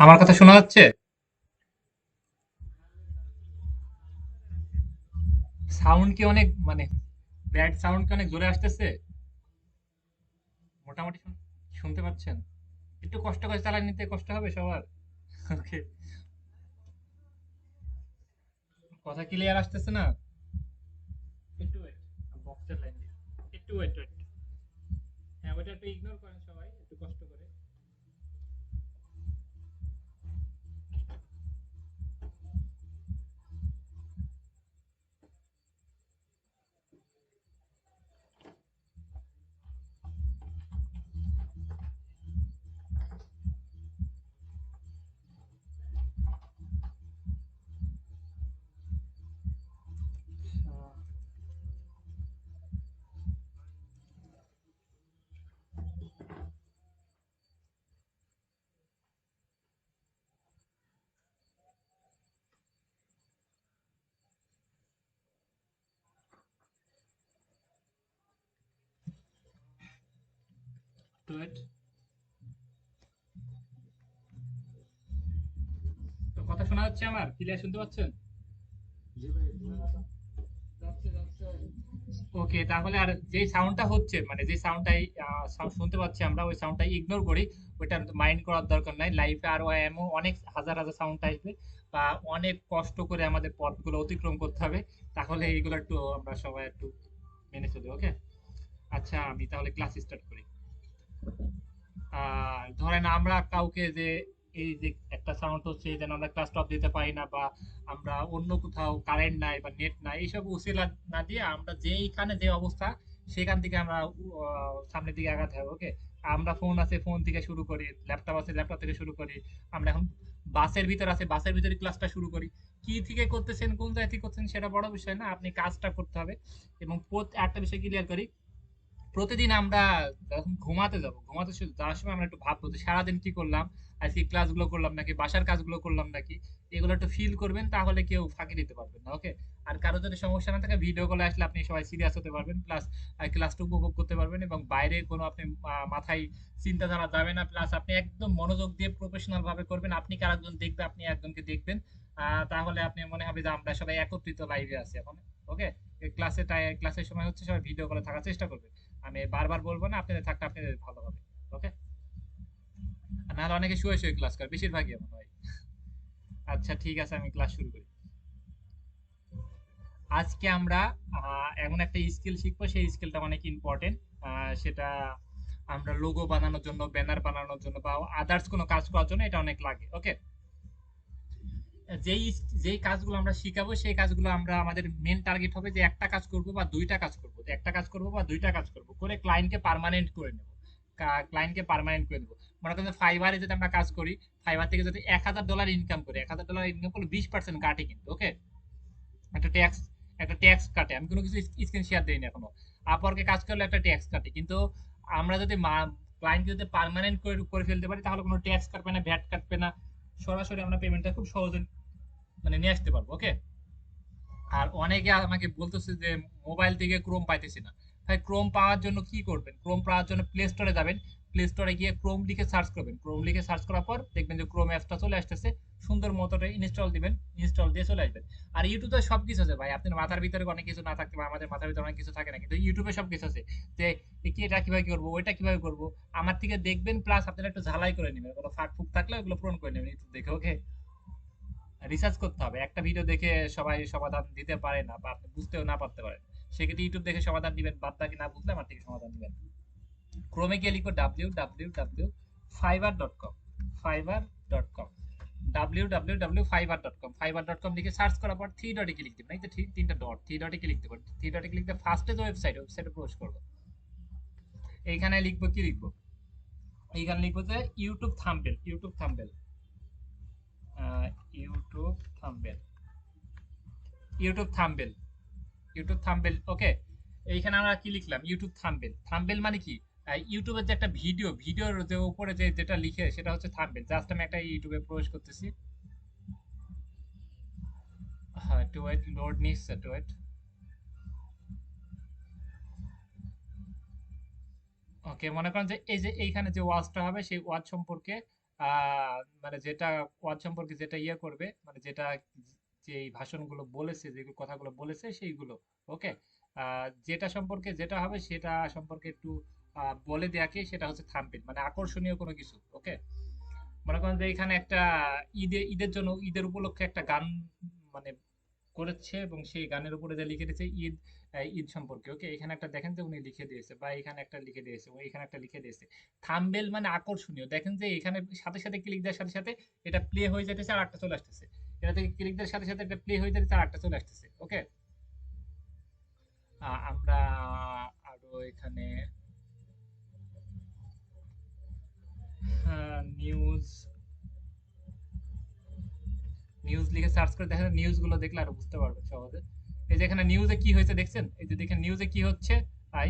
আমার কথা শোনা যাচ্ছে? সাউন্ড কি অনেক মানে ব্যাড সাউন্ড কি অনেক জোরে আসতেছে? মোটামুটি শুনতে পাচ্ছেন? একটু কষ্ট করে চালায় নিতে কষ্ট হবে সবার। ওকে, কথা ক্লিয়ার আসতেছে না? একটু ওয়েট, বক্সের লাইন দিয়ে একটু ওয়েট। হ্যাঁ, ওটা একটু ইগনোর করেন সবাই একটু কষ্ট করে। একটু ওয়েট। তো কথা শোনা যাচ্ছে? আমার ক্লিয়ার শুনতে পাচ্ছেন? ওকে, তাহলে আর যে সাউন্ডটা হচ্ছে মানে যে সাউন্ডটাই শুনতে পাচ্ছি আমরা ওই সাউন্ডটা ইগনোর করি। ওইটা মাইন্ড করার দরকার নাই। লাইফে আরো এমন অনেক হাজার হাজার সাউন্ড আসবে বা অনেক কষ্ট করে আমাদের পথগুলো অতিক্রম করতে হবে। তাহলে এইগুলো একটু আমরা সবাই একটু মেনে চলি। ওকে, আচ্ছা আমি তাহলে ক্লাস স্টার্ট করি। ধরেন আমরা কাউকে যে এই যে একটা সাউন্ড হচ্ছে যেন আমরা ক্লাস স্টপ দিতে পারি না বা আমরা অন্য কোথাও কারেন্ট নাই বা নেট নাই এইসব উছিলা না দিয়ে আমরা যেইখানে যে অবস্থা সেখান থেকে আমরা সামনের দিকে আগাতে হবে। ওকে, আমরা ফোন আছে ফোন থেকে শুরু করি, ল্যাপটপ আছে ল্যাপটপ থেকে শুরু করি, আমরা এখন বাসের ভিতর আছে বাসের ভিতরে ক্লাসটা শুরু করি। কি থেকে করতেছেন কোন জায়গা থেকে করতেছেন সেটা বড় বিষয় না, আপনি কাজটা করতে হবে। এবং একটা বিষয় ক্লিয়ার করি, প্রতিদিন আমরা যখন ঘুমাতে যাব ঘুমাতে যাওয়ার সময় আমরা একটু ভাববো যে সারাদিন কি করলাম, আজকে ক্লাসগুলো করলাম নাকি বাসার কাজগুলো করলাম নাকি, এগুলো একটু ফিল করবেন, তাহলে কেউ ফাঁকি দিতে পারবেন না। ওকে, আর কারো যদি সমস্যা না থাকে ভিডিও কলে আসলে আপনি সবাই সিরিয়াস হতে পারবেন, প্লাস ক্লাসটা উপভোগ করতে পারবেন এবং বাইরে কোনো আপনি মাথায় চিন্তাধারা যাবে না, প্লাস আপনি একদম মনোযোগ দিয়ে প্রফেশনাল ভাবে করবেন, আপনি কার একজন দেখবে আপনি একজনকে দেখবেন। তাহলে আপনি মনে হবে যে আমরা সবাই একত্রিত লাইভে আছি এখন। ওকে, ক্লাসের সময় হচ্ছে সবাই ভিডিও কলে থাকার চেষ্টা করবেন। আমি বারবার বলবো না, আপনাদের থাকলে আপনাদের ভালো হবে। ওকে, আর নাহলে অনেকে শুয়ে শুয়ে ক্লাস করে, বেশিরভাগই এমন হয়। আচ্ছা ঠিক আছে, আমি ক্লাস শুরু করি। আজকে আমরা এমন একটা স্কিল শিখবো, সেই স্কিলটা অনেক ইম্পর্টেন্ট। সেটা আমরা লোগো বানানোর জন্য, ব্যানার বানানোর জন্য বা আদার্স কোনো কাজ করার জন্য এটা অনেক লাগে। ওকে, যেই যেই কাজগুলো আমরা শিখাবো সেই কাজগুলো আমরা আমাদের মেন টার্গেট হবে যে একটা কাজ করব বা দুইটা কাজ করব, যে একটা কাজ করব বা দুইটা কাজ করব করে ক্লায়েন্টকে পার্মানেন্ট করে নেব। ক্লায়েন্টকে পার্মানেন্ট করে দেবো। মনে করেন ফাইবারে যদি আমরা কাজ করি, ফাইবার থেকে যদি $1,000 ইনকাম করি, $1,000 ইনকাম করলে 20% কাটে কিন্তু। ওকে, একটা ট্যাক্স, একটা ট্যাক্স কাটে। আমি কোনো কিছু স্ক্রিন শেয়ার দিইনি এখনো। আপওয়ার্কে কাজ করলে একটা ট্যাক্স কাটে, কিন্তু আমরা যদি ক্লায়েন্ট যদি পার্মানেন্ট করে করে ফেলতে পারি তাহলে কোনো ট্যাক্স কাটবে না, ভ্যাট কাটবে না, সরাসরি আমরা পেমেন্টটা খুব সহজে মানে নিয়ে আসতে পারবো। ওকে, আর অনেকে আমাকে বলতেছে যে মোবাইল থেকে ক্রোম পাইতেছি না। ভাই, ক্রোম পাওয়ার জন্য কি করবেন? ক্রোম পাওয়ার জন্য প্লে স্টোরে যাবেন, প্লে স্টোরে গিয়ে ক্রোম লিখে সার্চ করবেন, ক্রোম লিখে সার্চ করার পর দেখবেন যে ক্রোম অ্যাপসটা চলে আসতেছে, সুন্দর মতো ইনস্টল দিবেন, ইনস্টল দিয়ে চলে আসবেন। আর ইউটিউবে সব কিছু আছে ভাই, আপনার মাথার ভিতরে অনেক কিছু না থাকতে পারে, আমাদের মাথার ভিতরে অনেক কিছু থাকে না, কিন্তু ইউটিউবে সব কিছু আছে। যে কি এটা কিভাবে করবো, ওইটা কিভাবে করবো, আমার থেকে দেখবেন, প্লাস আপনারা একটু ঝালাই করে নেবেন, কোনো ফাঁক ফুক থাকলে ওগুলো পূরণ করে নেবেন ইউটিউব দেখে। ওকে, রিসার্চ করতে হবে, একটা ভিডিও দেখে সবাই সমাধান দিতে পারে না বা আপনি বুঝতেও না পারতে পারেন, সেক্ষেত্রে ইউটিউব দেখে সমাধান দিবেন, বাদ বাকি না বুঝলে আমার থেকে সমাধান দিবেন। ক্রোমে গিয়ে লিখো www.fiverr.com, fiverr.com, www.fiverr.com, fiverr.com লিখে সার্চ করার পর থ্রি ডটে ক্লিক দিবেন, এই তো তিনটা ডট, থ্রি ডটে ক্লিক দিবেন, থ্রি ডটে ক্লিক দিয়ে ফার্স্টে যে ওয়েবসাইটে প্রবেশ করবো। এইখানে লিখবো কি লিখবো, এইখানে লিখবো যে YouTube thumbnail, YouTube thumbnail, YouTube thumbnail, YouTube thumbnail. Okay, এইখানে আমরা কি লিখলাম, ইউটিউব থাম্বনেল। থাম্বনেল মানে কি, ইউটিউবের যে একটা ভিডিওর যে উপরে যে যেটা লিখে সেটা হচ্ছে থাম্বনেল। জাস্ট আমি একটা ইউটিউবে প্রবেশ করতেছি। হ্যাঁ, একটু ওয়েট, লোড নিচ্ছে, একটু ওয়েট। ওকে, মনে করেন যে এই যে এইখানে যে ওয়াচটা হবে সেই ওয়াচ সম্পর্কে মানে যেটা ওয়াচ সম্পর্কে যেটা ইয়ে করবে, মানে যেটা যে এই ভাষণগুলো বলেছে, যে কথাগুলো বলেছে সেইগুলো। ওকে, যেটা সম্পর্কে যেটা হবে সেটা সম্পর্কে একটু বলে দেয়াকে সেটা হচ্ছে থাম্বনেল, মানে আকর্ষণীয় কোনো কিছু। ওকে, মনে করেন যে এখানে একটা ঈদের জন্য, ঈদের উপলক্ষে একটা গান মানে করেছে, এবং সেই গানের উপরে যে লিখে দিয়েছে ঈদ, ঈদ সম্পর্কে। ওকে, এখানে একটা দেখেন যে উনি লিখে দিয়েছে, বা এখানে একটা লিখে দিয়েছে, ও এখানে একটা লিখে দিয়েছে। থাম্বেল মানে আকর্ষণীয়, দেখেন যে এখানে সাথে সাথে ক্লিক দেওয়ার সাথে সাথে এটা প্লে হয়ে যেতেছে আর একটা চলে আসতেছে, এটা থেকে ক্লিক দেওয়ার সাথে সাথে এটা প্লে হয়ে যেতেছে আর একটা চলে আসতেছে। ওকে, আমরা আরো এখানে নিউজ নিউজ লিখে সার্চ করে দেখেন, নিউজ গুলো দেখলে আরো বুঝতে পারবেন সহজে। এই যে এখানে নিউজে কি হয়েছে দেখছেন, এই যে দেখেন নিউজে কি হচ্ছে,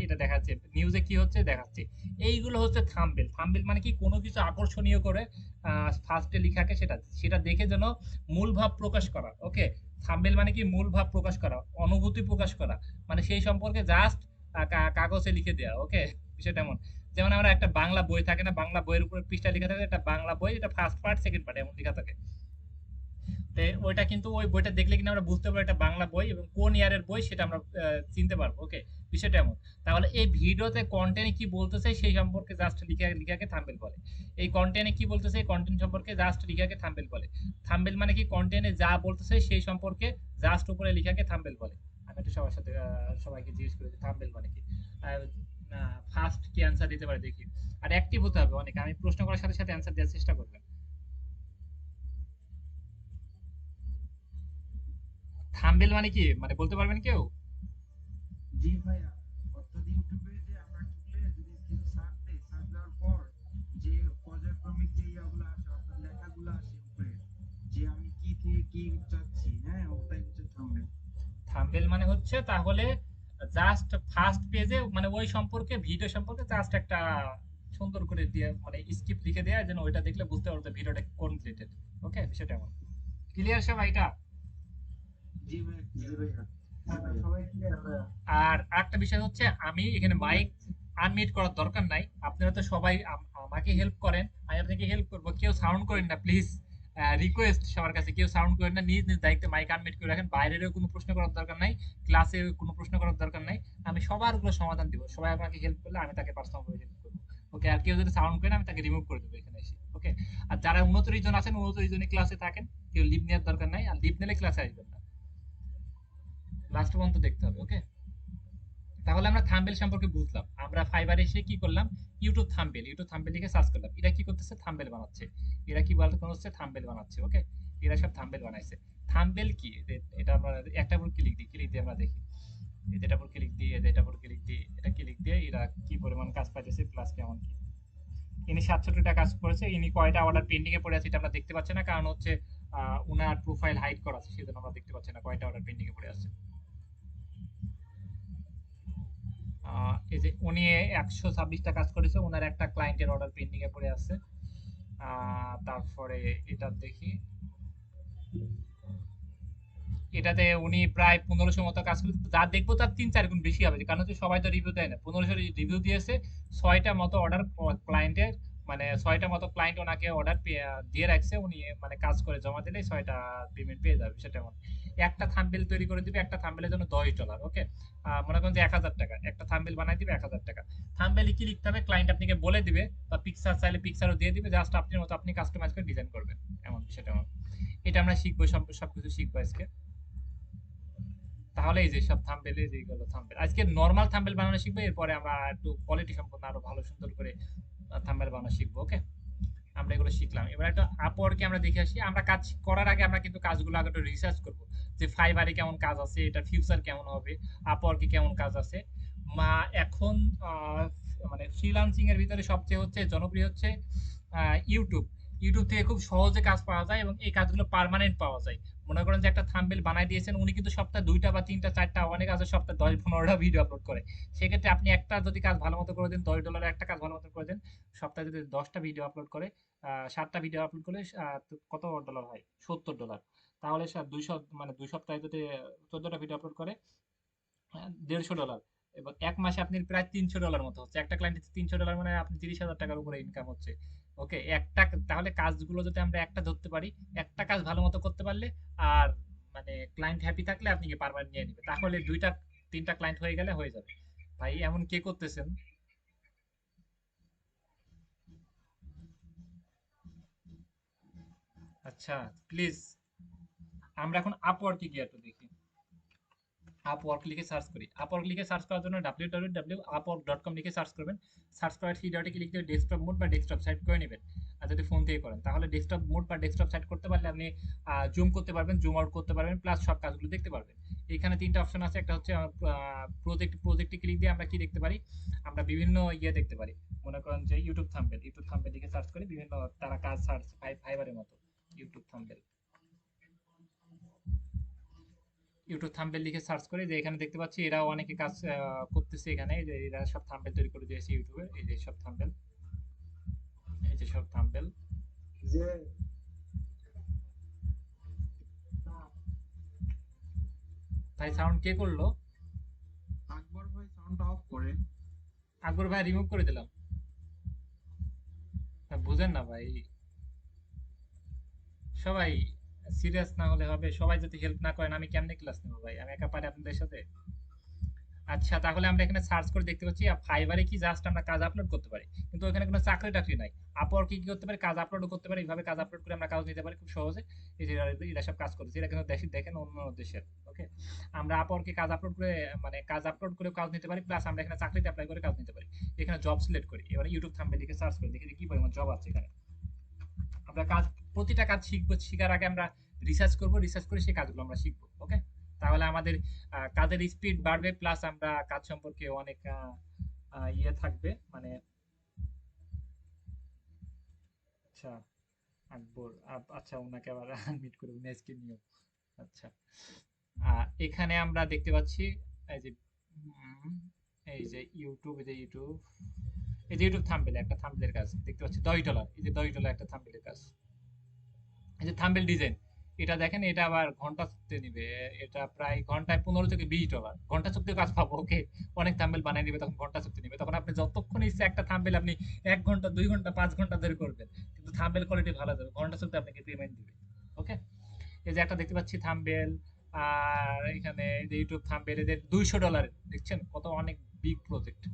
এটা দেখাচ্ছে, নিউজে কি হচ্ছে দেখাচ্ছে। এইগুলো হচ্ছে থাম্বনেল। থাম্বনেল মানে কি, কোনো কিছু আকর্ষণীয় করে ফার্স্টে লেখাকে সেটা সেটা দেখে যেন মূল ভাব প্রকাশ করা। ওকে, থাম্বনেল মানে কি, মূল ভাব প্রকাশ করা, অনুভূতি প্রকাশ করা, মানে সেই সম্পর্কে জাস্ট কাগজে লিখে দেওয়া। ওকে, বিষয়টা এমন, যেমন আমরা একটা বাংলা বই থাকে না, বাংলা বইয়ের উপরে পৃষ্ঠা লেখা থাকে, এটা বাংলা বই, এটা ফার্স্ট পার্ট সেকেন্ড পার্ট এমন লেখা থাকে। ওইটা কিন্তু ওই বইটা দেখলে কিনা আমরা বুঝতে পারবো এটা বাংলা বই এবং কোন ইয়ারের বই সেটা আমরা চিনতে পারবো। ওকে, বিষয়টা এমন। তাহলে এই ভিডিওতে কন্টেন্টে কি বলতেছে সেই সম্পর্কে জাস্ট লিখাকে থাম্বনেল বলে। এই কন্টেন্টে কি বলতেছে, এই কন্টেন্ট সম্পর্কে জাস্ট লিখাকে থাম্বনেল বলে। থাম্বনেল মানে কি, কন্টেন্টে যা বলতেছে সেই সম্পর্কে জাস্ট উপরে লিখাকে থাম্বনেল বলে। আমি একটু সবার সাথে সবাইকে জিজ্ঞেস করি থাম্বনেল মানে কি। ফার্স্ট কি অ্যান্সার দিতে পারে দেখি। আর অ্যাক্টিভ হতে হবে অনেক, আমি প্রশ্ন করার সাথে সাথে অ্যান্সার দেওয়ার চেষ্টা করবেন। থাম্বনেল মানে কি, মানে বলতে পারবেন কেউ? জি ভাইয়া, অর্থাৎ ইউটিউবে যে আমরা ঢুকলে যদি কিছু সার্চ দেই, সার্চ দেওয়ার পর যে পর্যায়ক্রমিক যে ইয়াগুলো আসে, অর্থাৎ লেখাগুলো আসে উপরে, যে আমি কি থেকে কি চাচ্ছি, হ্যাঁ, ওটাই হচ্ছে থাম্বনেল। থাম্বনেল মানে হচ্ছে তাহলে জাস্ট ফার্স্ট পেজে, মানে ওই সম্পর্কে, ভিডিও সম্পর্কে জাস্ট একটা সুন্দর করে দিয়ে, মানে স্ক্রিপ্ট লিখে দেয়া, যেন ওইটা দেখলে বুঝতে পারবে ভিডিওটা কোন রিলেটেড। ওকে, বিষয়টা এমন। ক্লিয়ার সবাই এটা? জি ভাইয়া, জি ভাইয়া, জি ভাইয়া। সবাই ক্লিয়ার ভাইয়া? আর আরেকটা বিষয় হচ্ছে, আমি এখানে মাইক আনমিউট করার দরকার নাই। আপনারা তো সবাই আমাকে হেল্প করেন, আমি আপনাকে হেল্প করবো, কেউ সাউন্ড করেন না প্লিজ। রিকোয়েস্ট সবার কাছে, কেউ সাউন্ড করেন না, নিজ নিজ দায়িত্বে মাইক আনমিউট করে রাখেন। বাইরেরও কোনো প্রশ্ন করার দরকার নাই, ক্লাসে কোনো প্রশ্ন করার দরকার নাই। আমি সবার গুলো সমাধান দিব, সবাই আমাকে হেল্প করলে আমি তাকে পার্সোনাল ভাবে হেল্প করবো। ওকে, আর কেউ যদি সাউন্ড করে না, আমি তাকে রিমুভ করে দেবো এখানে এসে। ওকে, আর যারা 29 জন আছেন, 29 জনই ক্লাসে থাকেন, কেউ লিভ নেওয়ার দরকার নাই, আর লিভ নিলে ক্লাসে আসবেন না, লাস্ট পর্যন্ত দেখতে হবে। ওকে, তাহলে আমরা থাম্বেল সম্পর্কে বুঝলাম। আমরা ফাইবারে এসে কি করলাম, ইউটিউব থাম্বেল লিখে সার্চ করলাম। এরা কি করতেছে, থাম্বেল বানাচ্ছে। এরা কি বলতে কোন হচ্ছে, থাম্বেল বানাচ্ছে। ওকে, এরা সব থাম্বেল বানাইছে। থাম্বেল কি, এটা আমরা একটা উপর ক্লিক দিয়ে আমরা দেখি। এটার উপর ক্লিক দিয়ে, এটার উপর ক্লিক দিয়ে, এটা ক্লিক দিয়ে এরা কি পরিমাণ কাজ পাইতেছে, প্লাস কেমন কি। ইনি 67টা কাজ করেছে, ইনি কয়টা অর্ডার পেন্ডিং এ পড়ে আছে এটা আমরা দেখতে পাচ্ছি না, কারণ হচ্ছে উনার প্রোফাইল হাইড করা আছে, সেজন্য আমরা দেখতে পাচ্ছি না কয়টা অর্ডার পেন্ডিং এ পড়ে আছে। এই যে উনি 126টা কাজ করেছে, ওনার একটা ক্লায়েন্টের অর্ডার পেন্ডিং এ পড়ে আছে। তারপরে এটা দেখি, এটাতে উনি প্রায় 1500 মতো কাজ করেছে, যা দেখবো তার 3-4 গুণ বেশি হবে, কারণ হচ্ছে সবাই তো রিভিউ দেয় না। 1500 রিভিউ দিয়েছে, 6টা মতো অর্ডার ক্লায়েন্টের, মানে 6টা মতো ক্লায়েন্ট ওনাকে অর্ডার দিয়ে রাখছে, উনি মানে কাজ করে জমা দিলে 6টা পেমেন্ট পেয়ে যাবে। সেটা এমন। একটা থাম্বনেল তৈরি করে দিবে, একটা থাম্বনেলের জন্য $10। ওকে, মনে করেন যে 1000 টাকা, একটা থাম্বনেল বানাই দিবে 1000 টাকা। থাম্বনেলে কি লিখতে হবে ক্লায়েন্ট আপনাকে বলে দিবে, বা পিকচার চাইলে পিকচারও দিয়ে দিবে, জাস্ট আপনার মতো আপনি কাস্টমাইজ করে ডিজাইন করবেন। এমন সেটা এমন। এটা আমরা শিখবো, সবকিছু শিখবো আজকে। তাহলে এই যে সব থাম্বনেল, এই যেগুলো থাম্বনেল, আজকে নরমাল থাম্বনেল বানানো শিখবো, এরপরে আমরা একটু কোয়ালিটি সম্পন্ন আরো ভালো সুন্দর করে থাম্বনেল বানানো শিখবো। ওকে, আমরা এগুলো শিখলাম, এবার একটা আপওয়ার্কে আমরা দেখে আসি। আমরা কাজ করার আগে আমরা কিন্তু কাজগুলো আগে একটু রিসার্চ করব, যে ফাইবারে কেমন কাজ আছে, এটা ফিউচার কেমন হবে, আপওয়ার্কে কেমন কাজ আছে। মা এখন আহ, মানে ফ্রিল্যান্সিং এর ভিতরে সবচেয়ে হচ্ছে জনপ্রিয় হচ্ছে ইউটিউব। ইউটিউব থেকে খুব সহজে কাজ পাওয়া যায়, এবং এই কাজগুলো পার্মানেন্ট পাওয়া যায়। মনে করেন যে একটা থাম্বনেল বানাই দিয়েছেন, উনি কিন্তু সপ্তাহে 2টা বা 3টা 4টা, অনেক আছে সপ্তাহে 10-15টা ভিডিও আপলোড করে। সেক্ষেত্রে আপনি একটা যদি কাজ ভালো মতো করে দেন, $10 একটা কাজ ভালো মতো করে দেন, সপ্তাহে যদি 10টা ভিডিও আপলোড করে, 7টা ভিডিও আপলোড করলে তো কত ডলার হয়, $70। তাহলে 200, মানে 2 সপ্তাহে যদি 14টা ভিডিও আপলোড করে, $150। এবং এক মাসে আপনি প্রায় $300 মতো হচ্ছে, একটা ক্লায়েন্টের $300, মানে আপনি 30,000 টাকার উপরে ইনকাম হচ্ছে। ওকে, একটা তাহলে কাজগুলো যদি আমরা একটা ধরতে পারি, একটা কাজ ভালো মতো করতে পারলে আর মানে ক্লায়েন্ট হ্যাপি থাকলে আপনি কি পারমানেন্ট নিয়ে নিবে, তাহলে দুইটা তিনটা ক্লায়েন্ট হয়ে গেলে হয়ে যাবে। ভাই এমন কে করতেছেন? আচ্ছা, প্লিজ আমরা এখন আপওয়ার্কে গিয়ে একটু দেখি। আপওয়ার্ক লিখে সার্চ করি। আপওয়ার্ক লিখে সার্চ করার জন্য www.upwork.com লিখে সার্চ করবেন। সার্চ করার থ্রি ডটে ক্লিক করে ডেস্কটপ মোড বা ডেস্কটপ সাইট করে নেবেন। আর যদি ফোন থেকে করেন তাহলে ডেস্কটপ মোড বা ডেস্কটপ সাইট করতে পারলে আপনি জুম করতে পারবেন, জুম আউট করতে পারবেন, প্লাস সব কাজগুলো দেখতে পারবেন। এখানে তিনটা অপশন আছে। একটা হচ্ছে প্রজেক্টে ক্লিক দিয়ে আমরা কি দেখতে পারি, আমরা বিভিন্ন ইয়ে দেখতে পারি। মনে করেন যে ইউটিউব থাম্বনেল লিখে সার্চ করি, বিভিন্ন তারা কাজ সার্চ ফাইবারের মতো। ইউটিউব থাম্বনেল ইউটিউব থাম্বনেল লিখে সার্চ করে যে এখানে দেখতে পাচ্ছি এরাও অনেকে কাজ করতেছে এখানে, এই যে এরা সব থাম্বনেল তৈরি করে দিয়েছে ইউটিউবে, এই যে সব থাম্বনেল, এই যে সব থাম্বনেল। যে তাই সাউন্ড কে করলো? আকবর ভাই সাউন্ডটা অফ করে। আকবর ভাই রিমুভ করে দিলাম। বুঝেন না ভাই, সবাই সিরিয়াস না হলে হবে? সবাই যদি হেল্প না করেন আমি কেমনে ক্লাস নেবো ভাই? আমি একা পারি আপনাদের সাথে? আচ্ছা, তাহলে আমরা এখানে সার্চ করে দেখতে পাচ্ছি ফাইবারে কি জাস্ট আমরা কাজ আপলোড করতে পারি, কিন্তু ওখানে কোনো চাকরি টাকরি নাই। আপওয়ার্কে কি করতে পারি, কাজ আপলোড করতে পারি, এইভাবে কাজ আপলোড করে আমরা কাজ নিতে পারি খুব সহজে। এই যে এরা সব কাজ করতেছে, এরা কিন্তু দেখেন অন্য দেশের। ওকে, আমরা আপওয়ার্কে কাজ আপলোড করে মানে কাজ আপলোড করে কাজ নিতে পারি, প্লাস আমরা এখানে চাকরিতে অ্যাপ্লাই করে কাজ নিতে পারি। এখানে জব সিলেক্ট করি, এবার ইউটিউব থাম্বনেল লিখে সার্চ করি, দেখি যে কি পরিমাণ জব আছে এখানে। আমরা কাজ প্রতিটা কাজ শিখবো, শিখার আগে আমরা রিসার্চ করব, রিসার্চ করে সেই কাজগুলো আমরা শিখবো। ওকে, তাহলে আমাদের কাজের স্পিড বাড়বে, প্লাস আমরা কাজ সম্পর্কে অনেক ইয়ে থাকবে মানে। আচ্ছা, আকবর আচ্ছা, ওনাকে আবার মিট করে নেক্সট নিও। আচ্ছা, এখানে আমরা দেখতে পাচ্ছি এই যে উম, এই যে ইউটিউব থাম্বনেল, একটা থাম্বনেলের কাজ দেখতে পাচ্ছি $10, এই যে $10 একটা থাম্বনেলের কাজ। এই যে থাম্বনেল ডিজাইন, এটা দেখেন, এটা আবার ঘন্টা চুক্তি নিবে। এটা প্রায় ঘন্টায় $15 থেকে $20, ঘন্টা চুক্তি কাজ পাবো। ওকে, অনেক থাম্বনেল বানিয়ে দিবে, তখন ঘন্টা চুক্তি নিবে। তখন আপনি যতক্ষণ ইচ্ছে একটা থাম্বনেল আপনি 1 ঘন্টা 2 ঘন্টা 5 ঘন্টা ধরে করবেন, কিন্তু থাম্বনেল কোয়ালিটি ভালো যাবে, ঘন্টা চুক্তি আপনাকে পেমেন্ট দিবে। ওকে, এই যে একটা দেখতে পাচ্ছি থাম্বনেল। আর এখানে এই যে ইউটিউব থাম্বনেল, এদের $200, দেখছেন কত অনেক বিগ প্রজেক্ট।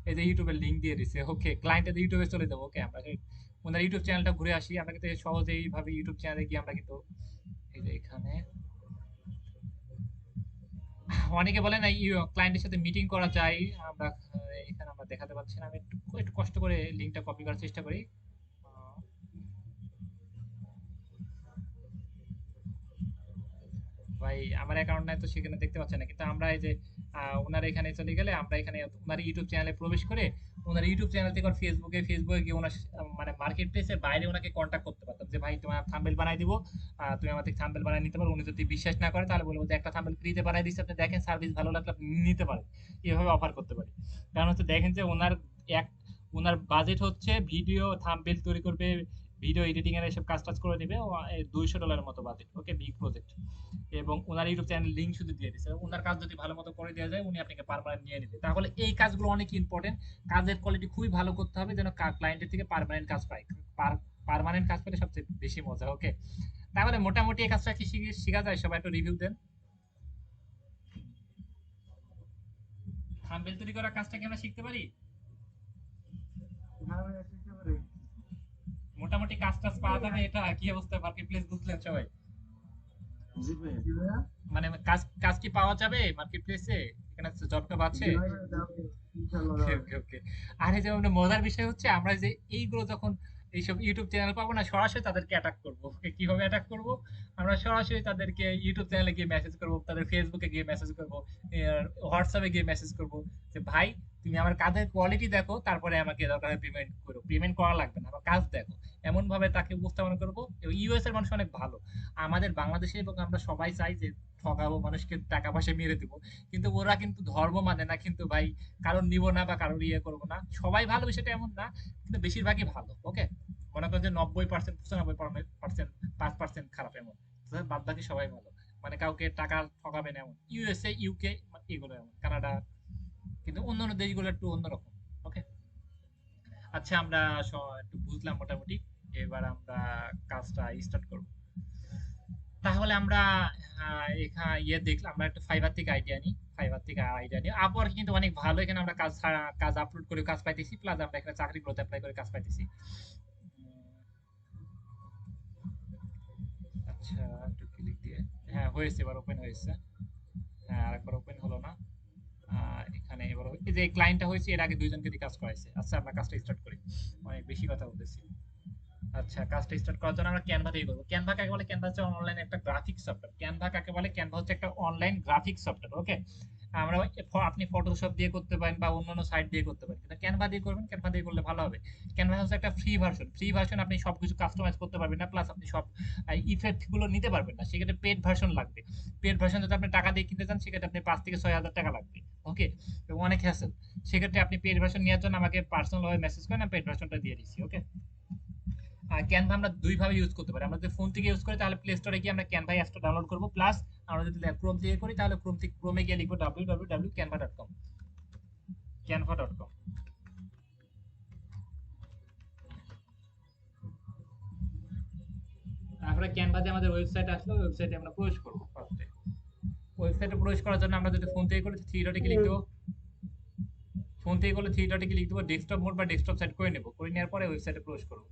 এই যে ইউটিউবের লিঙ্ক দিয়ে দিছে। ওকে, ক্লায়েন্টের ইউটিউবে চলে যাবো। ওকে, আমরা ওনার ইউটিউব চ্যানেলটা ঘুরে আসি। আমরা কিন্তু সহজে এইভাবে ইউটিউব চ্যানেলে গিয়ে আমরা কিন্তু এই যে এখানে অনেকে বলে না ক্লায়েন্টের সাথে মিটিং করা যায়। আমরা এখানে আমরা দেখাতে পাচ্ছি না, আমি একটু একটু কষ্ট করে লিঙ্কটা কপি করার চেষ্টা করি। আহ, ভাই আমার অ্যাকাউন্ট নাই তো সেখানে দেখতে পাচ্ছেন না, কিন্তু আমরা এই যে ওনার এখানে চলে গেলে আমরা এখানে ওনার ইউটিউব চ্যানেলে প্রবেশ করে ওনার ইউটিউব চ্যানেল থেকে ফেসবুকে গিয়ে ওনার মানে মার্কেট প্লেসের বাইরে ওনাকে কন্ট্যাক্ট করতে পারতাম যে ভাই তোমার থাম্বনেল বানাই দিব, তুমি আমার থেকে থাম্বনেল বানাই নিতে পারো। উনি যদি বিশ্বাস না করে তাহলে বলবো যে একটা থাম্বনেল ফ্রিতে বানাই দিচ্ছে, আপনি দেখেন, সার্ভিস ভালো লাগলে আপনি নিতে পারেন। এভাবে অফার করতে পারি। কারণ হচ্ছে দেখেন যে এক ওনার বাজেট হচ্ছে ভিডিও থাম্বনেল তৈরি করবে, ভিডিও এডিটিং এর এসব কাজ টাজ করে নেবে। $200 মতো বাজেট। ওকে, বিগ প্রজেক্ট। এবং ওনার ইউটিউব চ্যানেল লিঙ্ক শুধু দিয়ে দিচ্ছে। ওনার কাজ যদি ভালো মতো করে দেওয়া যায় উনি আপনাকে পার্মানেন্ট নিয়ে নেবে। তাহলে এই কাজগুলো অনেক ইম্পর্টেন্ট। কাজের কোয়ালিটি খুবই ভালো করতে হবে যেন ক্লায়েন্টের থেকে পার্মানেন্ট কাজ পায়। পার্মানেন্ট কাজ পেলে সবচেয়ে বেশি মজা। ওকে, তাহলে মোটামুটি এই কাজটা কি শেখা যায়? সবাই একটু রিভিউ দেন। থাম্বনেল তৈরি করার কাজটা কি আমরা শিখতে পারি? হ্যাঁ ভাই শিখতে পারে। মোটামুটি কাজ টাজ পাওয়া যাবে? এটা কি অবস্থা, মার্কেট প্লেস বুঝলেন সবাই? জি ভাই। জি ভাইয়া। মানে কাজ কাজ কি পাওয়া যাবে মার্কেট প্লেসে? এখানে জব টব আছে? জি ভাই যাবে, ইনশাআল্লাহ ওকে যাবে। ওকে ওকে। আর এই যে মানে মজার বিষয় হচ্ছে আমরা যে এইগুলো যখন এইসব ইউটিউব চ্যানেল পাবো না, সরাসরি তাদেরকে অ্যাটাক করবো। ওকে, কিভাবে অ্যাটাক করব? আমরা সরাসরি তাদেরকে ইউটিউব চ্যানেলে গিয়ে মেসেজ করব, তাদের ফেসবুকে গিয়ে মেসেজ করব, হোয়াটসঅ্যাপে গিয়ে মেসেজ করব যে ভাই তুমি আমার কাজের কোয়ালিটি দেখো, তারপরে আমাকে দরকার পেমেন্ট করো। পেমেন্ট করা লাগবে না, আমার কাজ দেখো। এমন ভাবে তাকে উপস্থাপন করবো। ইউএস এর মানুষ অনেক ভালো, আমাদের বাংলাদেশে, এবং আমরা সবাই চাই যে ঠকাবো মানুষকে, টাকা পয়সা মেরে দিব, কিন্তু ওরা কিন্তু ধর্ম মানে না কিন্তু ভাই। কারণ নিব না বা কারোর ইয়ে করবো না, সবাই ভালো বিষয়টা এমন না, কিন্তু বেশিরভাগই ভালো। ওকে, মনে করেন যে 90%, 95%, 5% খারাপ এমন, বাদ বাকি সবাই ভালো। মানে কাউকে টাকা ঠকাবে না এমন। ইউএসএ, ইউকে, এগুলো এমন, কানাডা, কিন্তু অন্য অন্য দেশগুলো একটু অন্যরকম। ওকে, আচ্ছা আমরা একটু বুঝলাম মোটামুটি। এবার আমরা কাজটা স্টার্ট করব। তাহলে আমরা এখানে দেখলাম, আমরা একটা ফাইবার থেকে আইডিয়া নিই। ফাইবার থেকে আইডিয়া নিই, আপওয়ার্ক কিন্তু অনেক ভালো। এখানে আমরা কাজ আপলোড করে কাজ পাইতেছি, প্লাস আমরা এখানে চাকরিগুলোতে অ্যাপ্লাই করে কাজ পাইতেছি। আচ্ছা, একটু ক্লিক দিয়ে, হ্যাঁ হয়েছে, এবার ওপেন হয়েছে। হ্যাঁ, আরেকবার ওপেন হলো না। এখানে এবার এই যে ক্লায়েন্টটা হয়েছে, এর আগে দুইজনকে দিয়ে কাজ করাইছে। আচ্ছা, আমরা কাজটা স্টার্ট করি, অনেক বেশি কথা বলতেছি। আচ্ছা, কাজটা স্টার্ট করার জন্য আমরা ক্যানভা দিয়ে করবো। ক্যানভা কাকে বলে? ক্যানভা হচ্ছে অনলাইন একটা গ্রাফিক্স সফটওয়্যার। ক্যানভা কাকে বলে? ক্যানভা হচ্ছে একটা অনলাইন গ্রাফিক্স সফটওয়্যার। ওকে, আমরা আপনি ফটোশপ দিয়ে করতে পারেন বা অন্যান্য সাইট দিয়ে করতে পারেন, কিন্তু ক্যানভা দিয়ে করবেন। ক্যানভা দিয়ে করলে ভালো হবে। ক্যানভা হচ্ছে একটা ফ্রি ভার্সন। ফ্রি ভার্সন আপনি সবকিছু কাস্টমাইজ করতে পারবেন না, প্লাস আপনি সব ইফেক্ট গুলো নিতে পারবেন না। সেক্ষেত্রে পেড ভার্সন লাগবে। পেড ভার্সন যদি আপনি টাকা দিয়ে কিনতে চান, সেক্ষেত্রে আপনি 5 থেকে 6 হাজার টাকা লাগবে। ওকে, এবং অনেক হ্যাসেল। সেক্ষেত্রে আপনি পেড ভার্সন নেওয়ার জন্য আমাকে পার্সোনাল ভাবে মেসেজ করেন, আমি পেড ভার্সনটা দিয়ে দিচ্ছি। ওকে, ক্যানভা আমরা দুই ভাবে ইউজ করতে পারি। আমরা যদি ফোন থেকে ইউজ করি, তাহলে প্লে স্টোরে গিয়ে আমরা ক্যানভা অ্যাপসটা ডাউনলোড করব, প্লাস আমরা যদি ক্রোম থেকে করি, তাহলে ক্রোমে গিয়ে লিখবো www.canva.com, canva.com। তারপরে ক্যানভাতে আমাদের ওয়েবসাইট আসলো, ওয়েবসাইটে আমরা প্রবেশ করবো। ফার্স্টে ওয়েবসাইটে প্রবেশ করার জন্য আমরা যদি ফোন থেকে করি, থ্রি ডটে ক্লিক দেবো। ফোন থেকে করলে থ্রি ডটে ক্লিক দেবো, ডেস্কটপ মোড বা ডেস্কটপ সাইট করে নেবো। করে নেওয়ার পরে ওয়েবসাইটে প্রবেশ করবো।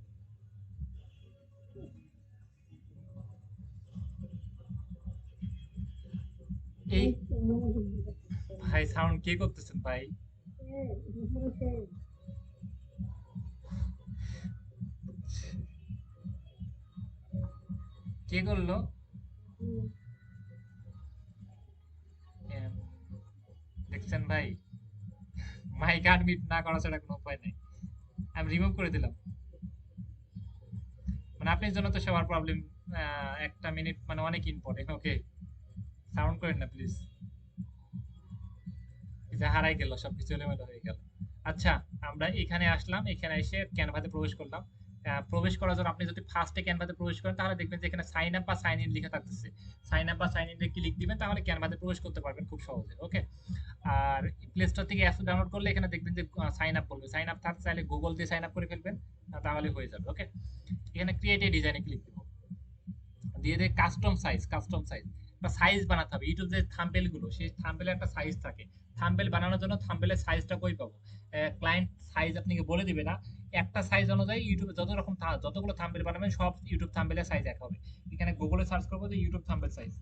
এই ভাই, সাউন্ড কে করতেছেন ভাই? কে করলো? এম, দেখছেন ভাই, মাইক আনমিউট না করা ছাড়া কোনো উপায় নেই। আমি রিমুভ করে দিলাম। মানে আপনার জন্য তো সবার প্রবলেম। একটা মিনিট মানে অনেক ইম্পর্টেন্ট। ওকে, সাউন্ড করেন না প্লিজ। যে হারাই গেল, সবকিছু এলোমেলো হয়ে গেল। আচ্ছা, আমরা এখানে আসলাম, এখানে এসে ক্যানভাতে প্রবেশ করলাম। প্রবেশ করার জন্য আপনি যদি ফার্স্টে ক্যানভাতে প্রবেশ করেন, তাহলে দেখবেন যে এখানে সাইন আপ বা সাইন ইন লেখা থাকতেছে। সাইন আপ বা সাইন ইন ক্লিক দিবেন, তাহলে ক্যানভাতে প্রবেশ করতে পারবেন খুব সহজে। ওকে, আর প্লে স্টোর থেকে অ্যাপস ডাউনলোড করলে এখানে দেখবেন যে সাইন আপ বলবে। সাইন আপ থাকতে চাইলে গুগল দিয়ে সাইন আপ করে ফেলবেন, তাহলে হয়ে যাবে। ওকে, এখানে ক্রিয়েট এ ডিজাইনে ক্লিক দিব, দিয়ে দেয় কাস্টম সাইজ। কাস্টম সাইজ একটা সাইজ বানাতে হবে। ইউটিউব যে থাম্বনেল গুলো, সেই থাম্বনেলে একটা সাইজ থাকে। থাম্বনেল বানানোর জন্য থাম্বনেলের সাইজটা কই পাবো? ক্লায়েন্ট সাইজ আপনাকে বলে দিবে না। একটা সাইজ অনুযায়ী ইউটিউবে যতগুলো থাম্বনেল বানাবেন, সব ইউটিউব থাম্বনেলের সাইজ এক হবে। এখানে গুগলে সার্চ করবো যে ইউটিউব থাম্বনেল সাইজ।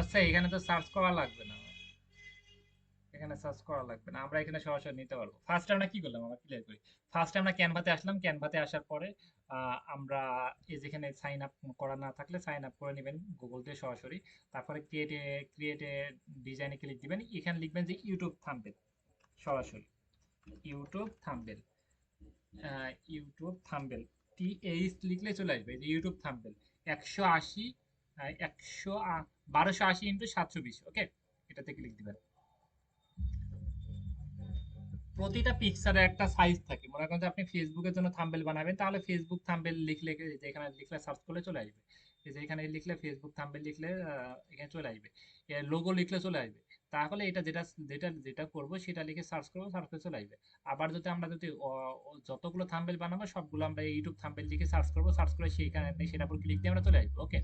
আচ্ছা, এখানে তো সার্চ করা লাগবে না। এখানে সার্চ করা লাগবে না, আমরা এখানে সরাসরি নিতে পারবো। ফার্স্টে আমরা কি করলাম, আমরা ক্লিয়ার করি। ফার্স্টে আমরা ক্যানভাতে আসলাম। ক্যানভাতে আসার পরে আমরা এই যেখানে সাইন আপ করা না থাকলে সাইন আপ করে নেবেন গুগল দিয়ে সরাসরি। তারপরে ক্রিয়েটে ডিজাইনে ক্লিক দিবেন। এখানে লিখবেন যে ইউটিউব থাম্বনেল, সরাসরি YouTube thumbnail. YouTube thumbnail TH লিখলে চলে আসবে, এই যে ইউটিউব থাম্বনেল 180, 1280 × 720। ওকে, এটাতে ক্লিক দিবেন। প্রতিটা পিকচারের একটা সাইজ থাকে। মনে করেন যে আপনি ফেসবুকের জন্য থাম্বনেল বানাবেন, তাহলে ফেসবুক থাম্বনেল লিখলে, যেখানে লিখলে সার্চ করলে চলে আসবে। এই যে এখানে লিখলে ফেসবুক থাম্বনেল লিখলে এখানে চলে আসবে। লোগো লিখলে চলে আসবে। তাহলে এটা যেটা যেটা যেটা করবো সেটা লিখে সার্চ করবো, সার্চ করে চলে আসবে। আবার যদি আমরা যদি যতগুলো থাম্বনেল বানাবো সবগুলো আমরা ইউটিউব থাম্বনেল লিখে সার্চ করবো, সার্চ করে সেইখানে সেটার উপর ক্লিক দিয়ে আমরা চলে আসবো। ওকে,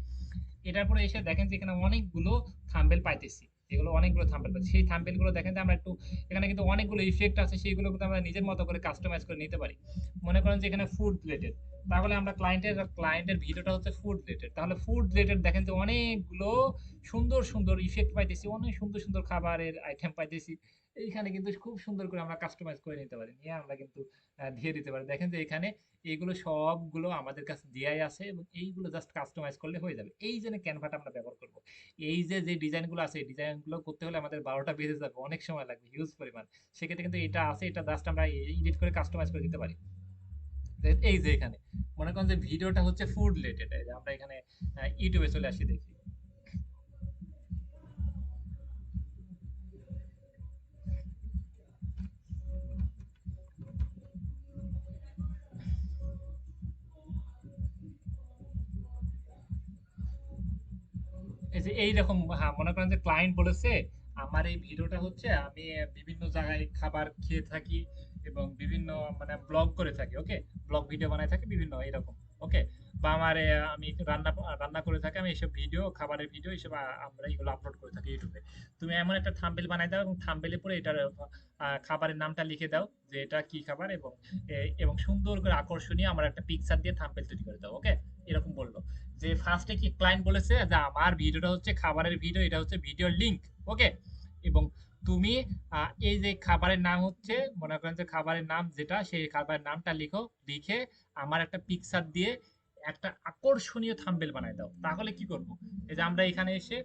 এটার পরে এসে দেখেন যে এখানে অনেকগুলো থাম্বনেল পাইতেছি। এগুলো অনেকগুলো থাম্বনেল পাচ্ছি। সেই থাম্বনেল গুলো দেখেন যে আমরা একটু, এখানে কিন্তু অনেকগুলো ইফেক্ট আছে, সেইগুলো কিন্তু আমরা নিজের মতো করে কাস্টমাইজ করে নিতে পারি। মনে করেন যে এখানে ফুড রিলেটেড, তাহলে আমরা ক্লায়েন্টের ভিডিওটা হচ্ছে ফুড রিলেটেড, তাহলে ফুড রিলেটেড দেখেন যে অনেকগুলো সুন্দর সুন্দর ইফেক্ট পাইতেছি, অনেক সুন্দর সুন্দর খাবারের আইটেম পাইতেছি। এইখানে কিন্তু খুব সুন্দর করে আমরা কাস্টমাইজ করে নিতে পারি, নিয়ে আমরা কিন্তু দিয়ে দিতে পারি। দেখেন যে এখানে এইগুলো সবগুলো আমাদের কাছে দেয়াই আছে, এবং এইগুলো জাস্ট কাস্টমাইজ করলে হয়ে যাবে। এই জন্য ক্যানভাটা আমরা ব্যবহার করব। এই যে যে ডিজাইনগুলো আছে, এই ডিজাইনগুলো করতে হলে আমাদের 12টা বেজে যাবে, অনেক সময় লাগবে, হিউজ পরিমাণ। সেক্ষেত্রে কিন্তু এটা আছে, এটা জাস্ট আমরা এডিট করে কাস্টমাইজ করে দিতে পারি। এই যে এখানে মনে করেন যে ভিডিওটা হচ্ছে ফুড রিলেটেড, আমরা এখানে ইউটিউবে চলে আসি দেখি। এই যে এইরকম, হ্যাঁ মনে করেন যে ক্লায়েন্ট বলেছে আমার এই ভিডিওটা হচ্ছে আমি বিভিন্ন জায়গায় খাবার খেয়ে থাকি এবং বিভিন্ন মানে ব্লগ করে থাকি, ওকে, ব্লগ ভিডিও বানাই থাকি বিভিন্ন এরকম, ওকে, বা আমার আমি রান্না রান্না করে থাকি, আমি এইসব ভিডিও খাবারের ভিডিও এইসব আমরা এগুলো আপলোড করে থাকি ইউটিউবে। তুমি এমন একটা থাম্বনেল বানাই দাও এবং থাম্বনেলে পরে এটার খাবারের নামটা লিখে দাও যে এটা কি খাবার, এবং এবং সুন্দর করে আকর্ষণীয় আমার একটা পিকচার দিয়ে থাম্বনেল তৈরি করে দাও, ওকে। এরকম বললো যে ফার্স্টে কি ক্লায়েন্ট বলেছে যে আমার ভিডিওটা হচ্ছে খাবারের ভিডিও, এটা হচ্ছে ভিডিওর লিংক, ওকে, এবং তুমি এই যে খাবারের নাম হচ্ছে মনে করেন যে খাবারের নাম যেটা সেই খাবারের নামটা লিখো, লিখে আমার একটা পিকচার দিয়ে একটা আকর্ষণীয় থাম্বনেল বানায় দাও। তাহলে কি করব, এই যে আমরা এখানে এসে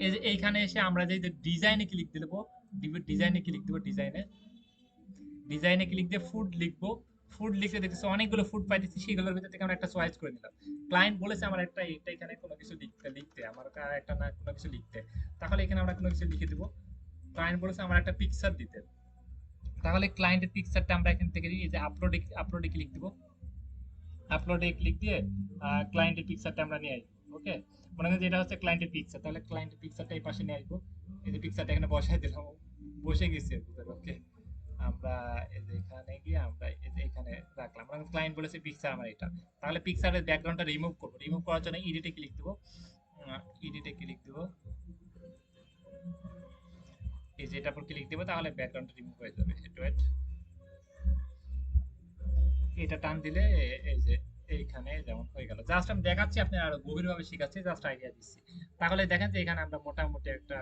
এই যে এইখানে এসে আমরা যে ডিজাইনে ক্লিক দেবো, ডিজাইনে ক্লিক দেবো, ডিজাইনে ক্লিক দিয়ে ফুড লিখবো। ফুড লিখে দেখতেছি অনেকগুলো ফুড পাইতেছি, সেগুলোর ভিতর থেকে আমরা একটা চয়েস করে নিলাম। ক্লায়েন্ট বলেছে আমার একটা এটা এখানে কোনো কিছু লিখতে আমার একটা না কোনো কিছু লিখতে, তাহলে এখানে আমরা কোনো কিছু লিখে দিব। ক্লায়েন্ট বলেছে আমার একটা পিকচার দিতে, তাহলে ক্লায়েন্টের পিকচারটা আমরা এখান থেকে এই যে আপলোডে ক্লিক দিব। আপলোডে ক্লিক দিয়ে ক্লায়েন্টের পিকচারটা আমরা নিয়ে আসবো, ওকে। মনে করেন যে এটা হচ্ছে ক্লায়েন্টের পিকচার, তাহলে ক্লায়েন্টের পিকচারটা এই পাশে নিয়ে আসবো। এই যে পিকচারটা এখানে বসাই দিলাম, বসে গেছে, ওকে। আমরা এই যে এখানে গিয়ে আমরা এই যে এখানে রাখলাম, মানে ক্লায়েন্ট বলেছে পিকচার আমার এটা, তাহলে পিকচারের ব্যাকগ্রাউন্ডটা রিমুভ করব। রিমুভ করার জন্য এডিটে ক্লিক দেব, এডিটে ক্লিক দেব, এই যে এটার উপর ক্লিক দেব, তাহলে ব্যাকগ্রাউন্ডটা রিমুভ হয়ে যাবে। একটু ওয়েট, এটা টান দিলে এই যে এইখানে যেমন হয়ে গেল। জাস্ট আমি দেখাচ্ছি, আপনি আরো গভীরভাবে শিখাচ্ছি, জাস্ট আইডিয়া দিচ্ছি। তাহলে দেখেন যে এখানে আমরা মোটামুটি একটা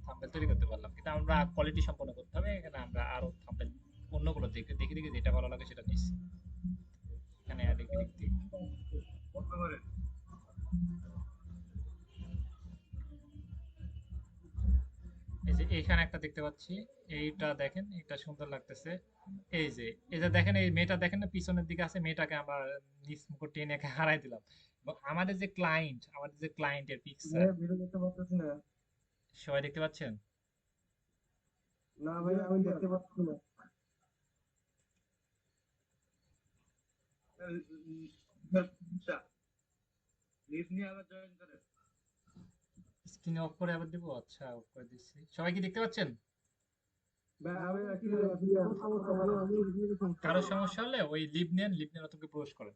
থাম্বনেল তৈরি করতে পারলাম, কিন্তু আমরা কোয়ালিটি সম্পন্ন করতে হবে। এখানে আমরা আরো থাম্বনেল অন্যগুলো দেখে দেখে দেখে যেটা ভালো লাগে সেটা নিচ্ছি। এখানে অ্যাডে ক্লিক দিই। এই যে এখানে একটা দেখতে পাচ্ছি, এইটা দেখেন, এটা সুন্দর লাগতেছে। এই যে এই যে দেখেন এই মেয়েটা দেখেন না পিছনের দিকে আছে, মেয়েটাকে আমরা নিচ মুখ টেনে একে হারাই দিলাম। এবং আমাদের যে ক্লায়েন্টের পিকচার, ভাইয়া ভিডিও দেখতে পাচ্ছি না। সবাই দেখতে পাচ্ছেন? না ভাই আমি দেখতে পাচ্ছি না। স্ক্রিনে অফ করে আবার দিব, আচ্ছা অফ করে দিচ্ছি। সবাই কি দেখতে পাচ্ছেন? ভাই আমি ক্লিয়ার আছি, কোনো সমস্যা ভাই আমি ভিডিও দেখতে কারো সমস্যা হলে ওই লিভ নেন অতকে প্রবেশ করেন।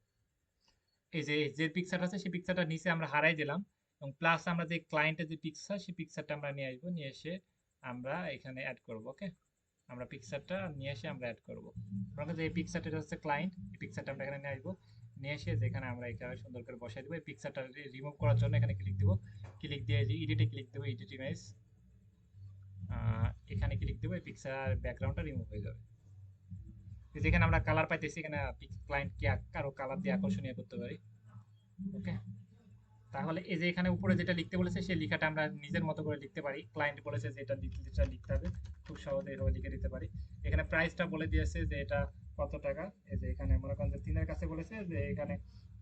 এই যে যে পিকচারটা আছে সেই পিকচারটা নিচে আমরা হারাই দিলাম, এবং প্লাস আমরা যে ক্লায়েন্টের যে পিকচার সেই পিকচারটা আমরা নিয়ে আসবো, নিয়ে এসে আমরা এখানে অ্যাড করব, ওকে। আমরা পিকচারটা নিয়ে এসে আমরা অ্যাড করব। মনে যে এই পিকচারটা হচ্ছে ক্লায়েন্ট, এই পিকচারটা আমরা এখানে নিয়ে আসবো, নিয়ে এসে যেখানে আমরা এখানে সুন্দর করে বসাই দেবো। এই পিকচারটা রিমুভ করার জন্য এখানে ক্লিক দিব, ক্লিক দিয়ে যে এডিটে ক্লিক দেবো, এডিট ইমেজ, এখানে ক্লিক দেবো, এই পিকচার ব্যাকগ্রাউন্ডটা রিমুভ হয়ে যাবে। যেখানে আমরা কালার পাইতেছি এখানে ক্লায়েন্ট কি আরো কালার দিয়ে আকর্ষণীয় করতে পারি, ওকে। তাহলে এই যে এখানে উপরে যেটা লিখতে বলেছে সেই লেখাটা আমরা নিজের মতো করে লিখতে পারি। ক্লায়েন্ট বলেছে যে এটা যেটা লিখতে হবে, খুব সহজে এভাবে লিখে দিতে পারি। এখানে প্রাইসটা বলে দিয়েছে যে এটা কত টাকা। এই যে এখানে মনে করেন যে 3 এর কাছে বলেছে যে এখানে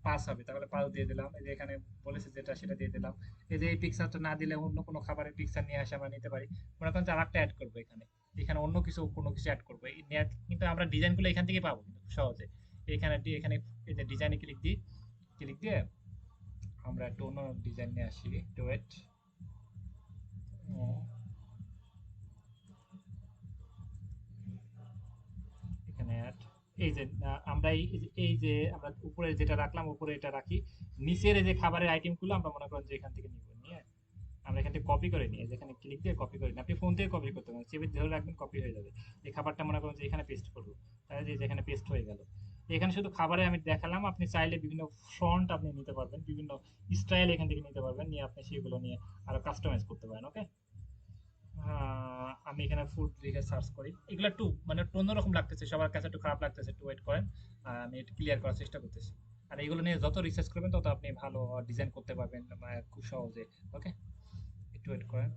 5 হবে, তাহলে 5 দিয়ে দিলাম। এই যে এখানে বলেছে যেটা সেটা দিয়ে দিলাম। এই যে এই পিকচারটা না দিলে অন্য কোনো খাবারের পিকচার নিয়ে আসে আমরা নিতে পারি। মনে করেন যে আরেকটা অ্যাড করবো এখানে, এখানে অন্য কিছু কোনো কিছু অ্যাড করবো। কিন্তু আমরা ডিজাইনগুলো এখান থেকে পাবো কিন্তু খুব সহজে। এখানে এখানে এই যে ডিজাইনে ক্লিক দিই, ক্লিক দিয়ে আমরা একটু অন্য ডিজাইন নিয়ে আসি, একটু ওয়েট। এখানে অ্যাড, এই যে আমরা এই যে আমরা উপরে যেটা রাখলাম উপরে এটা রাখি, নিচের এই যে খাবারের আইটেমগুলো আমরা মনে করেন যে এখান থেকে নিব, নিয়ে আমরা এখান থেকে কপি করে নিয়ে যেখানে ক্লিক দিয়ে কপি করে নিই। আপনি ফোন থেকে কপি করতে পারেন, চেপে ধরে রাখবেন কপি হয়ে যাবে। এই খাবারটা মনে করেন যে এখানে পেস্ট করবো, তাহলে যে যেখানে পেস্ট হয়ে গেল। এখানে শুধু খাবারে আমি দেখালাম, আপনি চাইলে বিভিন্ন ফন্ট আপনি নিতে পারবেন, বিভিন্ন স্টাইল এখান থেকে নিতে পারবেন, নিয়ে আপনি সেগুলো নিয়ে আরো কাস্টমাইজ করতে পারেন, ওকে। আমি এখানে ফুড লিখে সার্চ করি, এগুলো একটু মানে একটু অন্যরকম লাগতেছে, সবার কাছে একটু খারাপ লাগতেছে, একটু ওয়েট করেন। আমি একটু ক্লিয়ার করার চেষ্টা করতেছি। আর এগুলো নিয়ে যত রিসার্চ করবেন তত আপনি ভালো ডিজাইন করতে পারবেন খুব সহজে, ওকে। একটু ওয়েট করেন।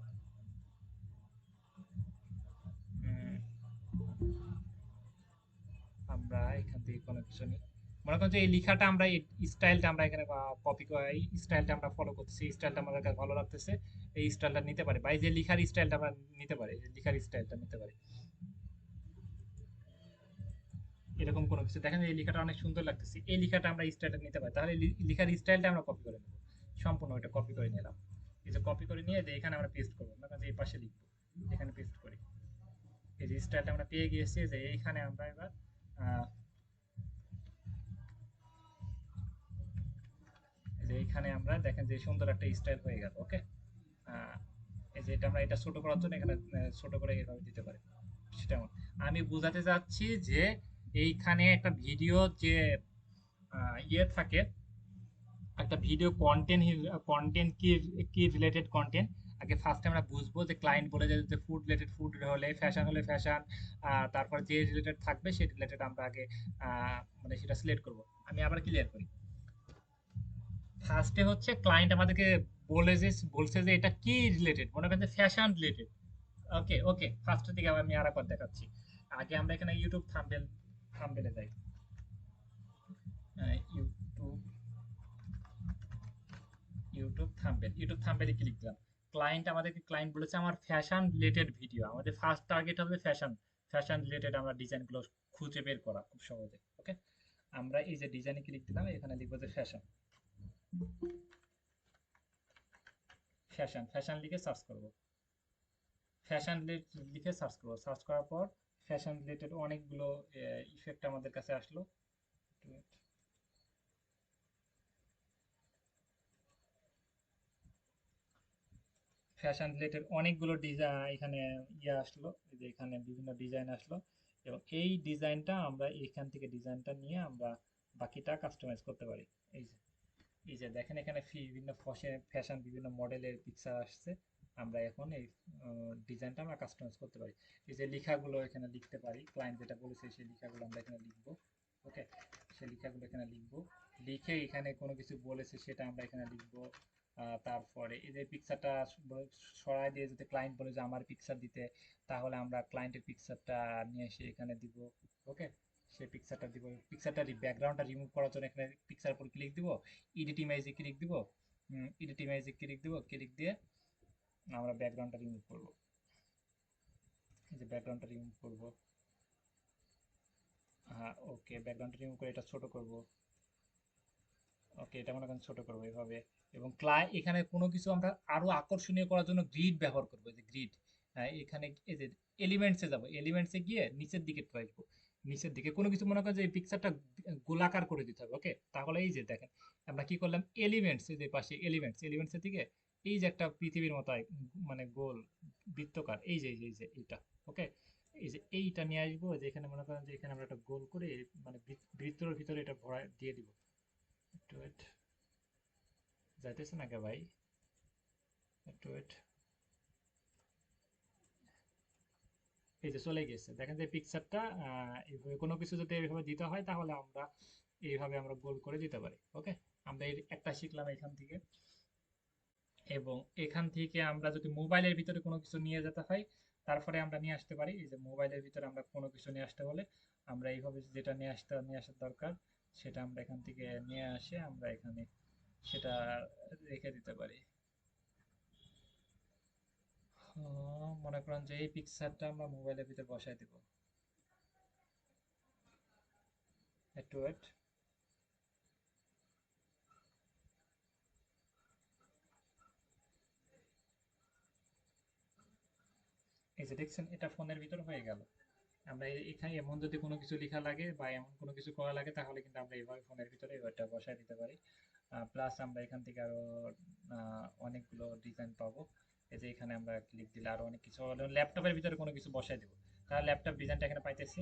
উম, এখান থেকে কোনো কিছু নিই, মনে করেন যে এই লেখাটা আমরা এই স্টাইলটা আমরা এখানে কপি করে এই স্টাইলটা আমরা ফলো করতেছি, এই স্টাইলটা আমাদের কাছে ভালো লাগতেছে, এই স্টাইলটা নিতে পারি, বা এই যে লেখার স্টাইলটা আমরা নিতে পারি, এই লেখার স্টাইলটা নিতে পারি, এরকম কোনো কিছু দেখেন এই লেখাটা অনেক সুন্দর লাগতেছে, এই লেখাটা আমরা স্টাইলটা নিতে পারি, তাহলে লেখার স্টাইলটা আমরা কপি করে নেব, সম্পূর্ণ ওইটা কপি করে নিলাম। এই যে কপি করে নিয়ে যে এখানে আমরা পেস্ট করবো, মনে করেন যে এই পাশে লিখবো, এখানে পেস্ট করি, এই যে স্টাইলটা আমরা পেয়ে গিয়েছি, যে এইখানে আমরা এবার আহ, এই যে এইখানে আমরা দেখেন যে সুন্দর একটা স্টাইল হয়ে গেল। ওকে, এই যে এটা আমরা এটা ছোট করার জন্য এখানে ছোট করে এভাবে দিতে পারি। সেটা আমি বোঝাতে চাচ্ছি যে এইখানে একটা ভিডিও যে ইয়ে থাকে, একটা ভিডিও কন্টেন্ট, কন্টেন্ট কি কি রিলেটেড কন্টেন্ট, আগে ফার্স্টে আমরা বুঝবো যে ক্লায়েন্ট বলে যে ফুড রিলেটেড ফুড হলে, ফ্যাশন হলে ফ্যাশন, তারপর যে রিলেটেড থাকবে সেই রিলেটেড আমরা আগে মানে সেটা সিলেক্ট করব। আমি আবার ক্লিয়ার করি, ফার্স্টে হচ্ছে ক্লায়েন্ট আমাদেরকে বলছে যে এটা কি রিলেটেড, মনে করেন যে ফ্যাশন রিলেটেড। ওকে ওকে, ফার্স্টের দিকে আমি আরেকবার দেখাচ্ছি। আগে আমরা এখানে ইউটিউব থাম্বনেলে যাই, ইউটিউব ইউটিউব থাম্বনেলে ক্লিক দিলাম, ক্লায়েন্ট বলেছে আমার ফ্যাশন রিলেটেড ভিডিও, আমাদের ফার্স্ট টার্গেট হবে ফ্যাশন, ফ্যাশন রিলেটেড আমরা ডিজাইনগুলো খুঁজে বের করা খুব সহজে। ওকে, আমরা এই যে ডিজাইনে ক্লিক দিলাম, এখানে লিখবো যে ফ্যাশন, ফ্যাশন ফ্যাশন লিখে সার্চ করব, ফ্যাশন লিখে সার্চ করব, সার্চ করার পর ফ্যাশন রিলেটেড অনেকগুলো ইফেক্ট আমাদের কাছে আসলো। ফ্যাশন রিলেটেড অনেকগুলো ডিজাইন এখানে ইয়ে আসলো, এই যে এখানে বিভিন্ন ডিজাইন আসলো, এবং এই ডিজাইনটা আমরা এখান থেকে ডিজাইনটা নিয়ে আমরা বাকিটা কাস্টমাইজ করতে পারি। এই যে এই যে দেখেন এখানে বিভিন্ন ফ্যাশন বিভিন্ন মডেলের পিকচার আসছে, আমরা এখন এই ডিজাইনটা আমরা কাস্টমাইজ করতে পারি। এই যে লেখাগুলো এখানে লিখতে পারি, ক্লায়েন্ট যেটা বলেছে সেই লেখাগুলো আমরা এখানে লিখবো। ওকে, সেই লেখাগুলো এখানে লিখবো, লিখে এখানে কোনো কিছু বলেছে সেটা আমরা এখানে লিখবো। তারপরে এই যে পিকচারটা সরাই দিয়ে যদি ক্লায়েন্ট বলে যে আমার পিকচার দিতে, তাহলে আমরা ক্লায়েন্টের পিকচারটা নিয়ে এসে এখানে দিব। ওকে, সেই পিকচারটা দিব, পিকচারটা ব্যাকগ্রাউন্ডটা রিমুভ করার জন্য এখানে পিকচার উপর ক্লিক দিব, এডিট ইমেজে ক্লিক দিব, এডিট ইমেজে ক্লিক দিব, ক্লিক দিয়ে আমরা ব্যাকগ্রাউন্ডটা রিমুভ করব, এই যে ব্যাকগ্রাউন্ডটা রিমুভ করব। হ্যাঁ ওকে, ব্যাকগ্রাউন্ডটা রিমুভ করে এটা ছোট করব। ওকে, এটা মনে করেন ছোট করবো এভাবে, এবং এখানে কোনো কিছু আমরা আরো আকর্ষণীয় করার জন্য গ্রিড ব্যবহার করবো, যে গ্রিড, এখানে এই যে এলিমেন্টসে যাব, এলিমেন্টসে গিয়ে নিচের দিকে আসবো, নিচের দিকে কোনো কিছু মনে করেন যে এই পিকচারটা গোলাকার করে দিতে হবে। ওকে, তাহলে এই যে দেখেন আমরা কি করলাম, এলিমেন্টস এই যে পাশে এলিমেন্টসের দিকে এই যে একটা পৃথিবীর মতো মানে গোল বৃত্তকার, এই যে এইটা। ওকে, এই যে এইটা নিয়ে আসবো, যে এখানে মনে করেন যে এখানে আমরা একটা গোল করে মানে বৃত্তর ভিতরে এটা ভরা দিয়ে দিব। একটু ওয়েট, যাইতেছে না কে ভাই, একটু ওয়েট, এই যে চলে গেছে, দেখেন যে পিকচারটা এইভাবে কোনো কিছু যদি এইভাবে দিতে হয় তাহলে আমরা এইভাবে আমরা গোল করে দিতে পারি। ওকে, আমরা এই একটা শিখলাম এখান থেকে, এবং এখান থেকে আমরা যদি মোবাইলের ভিতরে কোনো কিছু নিয়ে যেতে হয় তারপরে আমরা নিয়ে আসতে পারি, এই যে মোবাইলের ভিতরে আমরা কোনো কিছু নিয়ে আসতে হলে আমরা এইভাবে যেটা নিয়ে আসার দরকার সেটা আমরা এখান থেকে নিয়ে আসে আমরা এখানে সেটা রেখে দিতে পারি। মনে করেন যে এই পিকচারটা আমরা মোবাইলের ভিতরে বসাই দিব, একটু ওয়েট, এই যে দেখছেন এটা ফোনের ভিতর হয়ে গেল। আমরা এখানে এমন যদি কোনো কিছু লেখা লাগে বা এমন কোনো কিছু করা লাগে তাহলে কিন্তু আমরা এইভাবে ফোনের ভিতরে ওইটা বসাই দিতে পারি। প্লাস আমরা এখান থেকে আরো অনেকগুলো ডিজাইন পাবো, এই যে এখানে আমরা ক্লিক দিলে আরো অনেক কিছু, ল্যাপটপের ভিতরে কোনো কিছু বসাই দেবো, তাহলে ল্যাপটপ ডিজাইনটা এখানে পাইতেছি।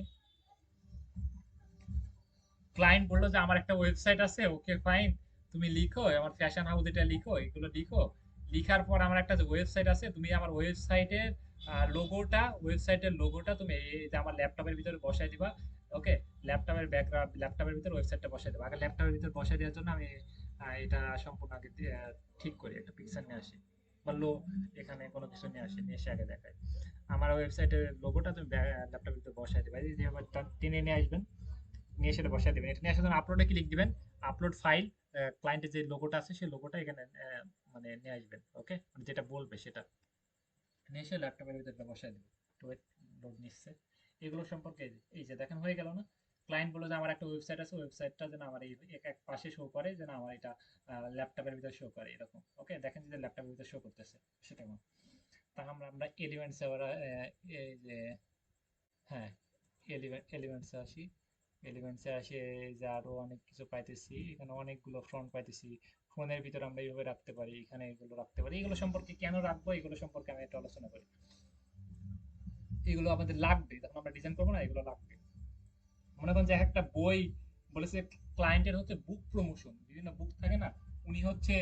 ক্লায়েন্ট বললো যে আমার একটা ওয়েবসাইট আছে, ওকে ফাইন, তুমি লিখো আমার ফ্যাশন হাউস, এটা লিখো, এগুলো লিখো, লিখার পর আমার একটা ওয়েবসাইট আছে, তুমি আমার ওয়েবসাইটের লোগোটা তুমি এই যে আমার ল্যাপটপের ভিতরে বসাই দিবা। ওকে, ল্যাপটপের ভিতরে ওয়েবসাইটটা বসাই দেবো, আগে ল্যাপটপের ভিতরে বসাই দেওয়ার জন্য আমি এটা সম্পূর্ণ আগে ঠিক করি, একটা পিকচার নিয়ে আসি বা এখানে কোনো কিছু নিয়ে আসি, নিয়ে এসে আগে দেখাই আমার ওয়েবসাইটের লোগোটা তুমি ল্যাপটপের ভিতরে বসাই দিবা, এই যে আবার টেনে নিয়ে আসবেন, নিয়ে সেটা বসায় দিবেন। এটা নিয়ে আসার জন্য আপলোডে ক্লিক দিবেন, আপলোড ফাইল, ক্লায়েন্টের যে লোগোটা আছে সেই লোগোটা এখানে মানে নিয়ে আসবেন। ওকে, যেটা বলবে সেটা নিয়ে এসে ল্যাপটপের ভিতরে এটা বসায় দেবেন। তো লোড নিচ্ছে এগুলো সম্পর্কে এই যে দেখেন হয়ে গেল না? ক্লায়েন্ট বলে যে আমার একটা ওয়েবসাইট আছে, ওয়েবসাইটটা যেন আমার এই এক পাশে শো করে, যেন আমার এটা ল্যাপটপের ভিতরে শো করে এরকম। ওকে, দেখেন যে ল্যাপটপের ভিতরে শো করতেছে সেটা। তাহলে আমরা এলিমেন্টস আবার এই যে হ্যাঁ এলিমেন্টসে আসি। এলিমেন্টসে আসে যে আরো অনেক কিছু পাইতেছি, এখানে অনেকগুলো ফ্রন্ট পাইতেছি। ফোনের ভিতরে আমরা এইভাবে রাখতে পারি, এখানে এগুলো রাখতে পারি। এগুলো সম্পর্কে কেন রাখবো এগুলো সম্পর্কে আমি একটু আলোচনা করি। এগুলো আমাদের লাগবে যখন আমরা ডিজাইন করবো না, এগুলো লাগবে। মনে করেন যে একটা বই বলেছে, ক্লায়েন্টের হচ্ছে বুক প্রমোশন, বিভিন্ন বুক থাকে না, উনি হচ্ছে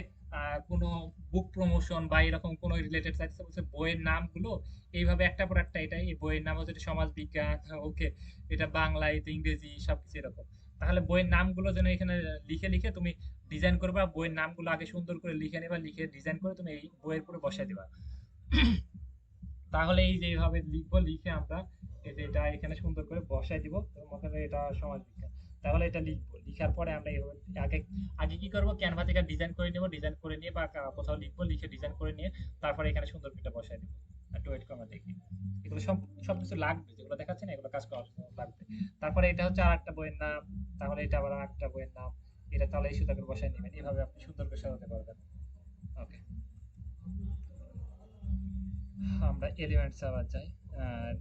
কোনো বুক প্রমোশন বা এরকম কোনো রিলেটেড চাইছে, বলছে বইয়ের নামগুলো এইভাবে একটা পর একটা, এটা এই বইয়ের নাম হচ্ছে সমাজ বিজ্ঞান, ওকে, এটা বাংলা, এটা ইংরেজি, সবকিছু এরকম। তাহলে বইয়ের নামগুলো যেন এখানে লিখে লিখে তুমি ডিজাইন করবা, বইয়ের নামগুলো আগে সুন্দর করে লিখে নেবা, লিখে ডিজাইন করে তুমি এই বইয়ের পুরো বসায় দিবা। তাহলে এই যে এইভাবে লিখবো, লিখে আমরা এটা এখানে সুন্দর করে বসাই দিব। মনে করেন এটা সমাজ বিজ্ঞান, তাহলে এটা লিখবো, লিখার পরে আমরা এইভাবে আগে আগে কি করবো, ক্যানভা থেকে ডিজাইন করে নিব, ডিজাইন করে নিয়ে বা কোথাও লিখবো, লিখে ডিজাইন করে নিয়ে তারপরে এখানে সুন্দর করে এটা বসাই দিব। একটু ওয়েট করে আমরা দেখি। এগুলো সব সবকিছু লাগবে, যেগুলো দেখাচ্ছে না এগুলো কাজ করার জন্য লাগবে। তারপরে এটা হচ্ছে আর একটা বইয়ের নাম, তাহলে এটা আবার একটা বইয়ের নাম, এটা তাহলে এই সুন্দর করে বসাই নেবেন। এইভাবে আপনি সুন্দর করে সাজাতে পারবেন। ওকে, আমরা এলিমেন্টস আবার যাই। আহ,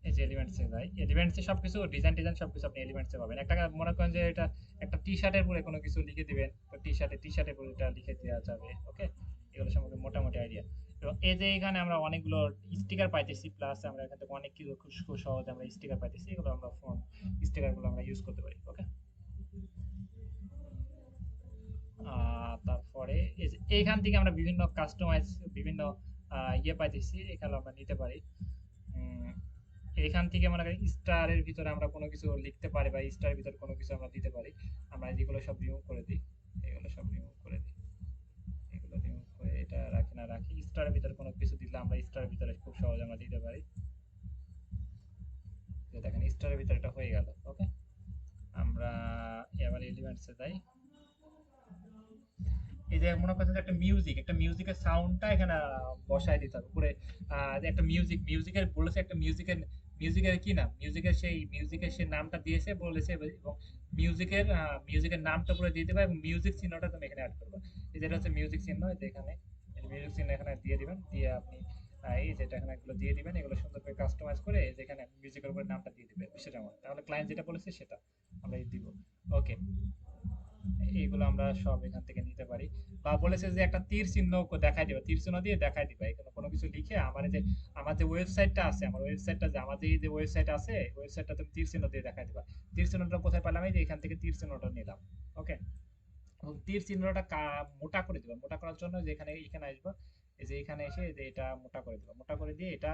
এই যে এলিমেন্টসে যাই, এলিমেন্টসে সবকিছু ডিজাইন ডিজাইন সবকিছু আপনি এলিমেন্টসে পাবেন। একটা মনে করেন যে এটা একটা টি শার্টের পরে কোনো কিছু লিখে দিবেন, তো টি শার্টের পরে এটা লিখে দেওয়া যাবে। ওকে, এগুলো সম্পর্কে মোটামুটি আইডিয়া। এবং এই যে এখানে আমরা অনেকগুলো স্টিকার পাইতেছি, প্লাস আমরা এখান থেকে অনেক কিছু খুব খুব সহজে আমরা স্টিকার পাইতেছি, এগুলো আমরা ফোন স্টিকারগুলো আমরা ইউজ করতে পারি। ওকে, তারপরে এই যে এইখান থেকে আমরা বিভিন্ন কাস্টমাইজ, বিভিন্ন ইয়ে পাইতেছি, এখানে আমরা নিতে পারি। উম, এখান থেকে মনে করি স্টারের ভিতরে আমরা কোনো কিছু লিখতে পারি, বা স্টারের ভিতরে কোনো কিছু আমরা দিতে পারি। আমরা যেগুলো সব রিমুভ করে দিই, এগুলো সব রিমুভ করে দিই, এগুলো রিমুভ করে এটা রাখি না রাখি। স্টারের ভিতরে কোনো কিছু দিলে আমরা স্টারের ভিতরে খুব সহজে আমরা দিতে পারি। যে দেখেন স্টারের ভিতরে এটা হয়ে গেল। ওকে, আমরা এবার এলিমেন্টসে যাই। এই যে মনে করছেন যে একটা মিউজিকের সাউন্ডটা এখানে বসায় দিতে হবে উপরে। যে একটা মিউজিকের বলেছে, একটা মিউজিকের কি নাম, মিউজিকের সেই নামটা দিয়েছে বলেছে, এবং মিউজিকের নামটা পুরো দিয়ে দেবে, এবং মিউজিক চিহ্নটা তুমি এখানে অ্যাড করবে। এই যেটা হচ্ছে মিউজিক চিহ্ন, এই যে এখানে মিউজিক চিহ্ন এখানে দিয়ে দিবেন, দিয়ে আপনি এই যেটা এখানে এগুলো দিয়ে দিবেন, এগুলো সুন্দর করে কাস্টমাইজ করে যেখানে মিউজিকের উপরে নামটা দিয়ে দিবেন সেটা আমার, তাহলে ক্লায়েন্ট যেটা বলেছে সেটা আমরা দিব। ওকে, এইগুলো আমরা সব এখান থেকে নিতে পারি। বা বলেছে যে একটা তীর চিহ্ন দেখাই দিবা, তীর চিহ্ন দিয়ে দেখাই দিবা, এখানে কোনো কিছু লিখে আমার যে ওয়েবসাইটটা আছে, আমার ওয়েবসাইটটা যে আমাদের যে ওয়েবসাইট আছে, ওয়েবসাইটটা তুমি তীর চিহ্ন দিয়ে দেখাই দিবা। তীর চিহ্নটা কোথায় পেলাম, এই যে এখান থেকে তীর চিহ্নটা নিলাম। ওকে, এবং তীর চিহ্নটা মোটা করে দিবা। মোটা করার জন্য যে এখানে এখানে আসবা, এই যে এখানে এসে এই যে এটা মোটা করে দিবা। মোটা করে দিয়ে এটা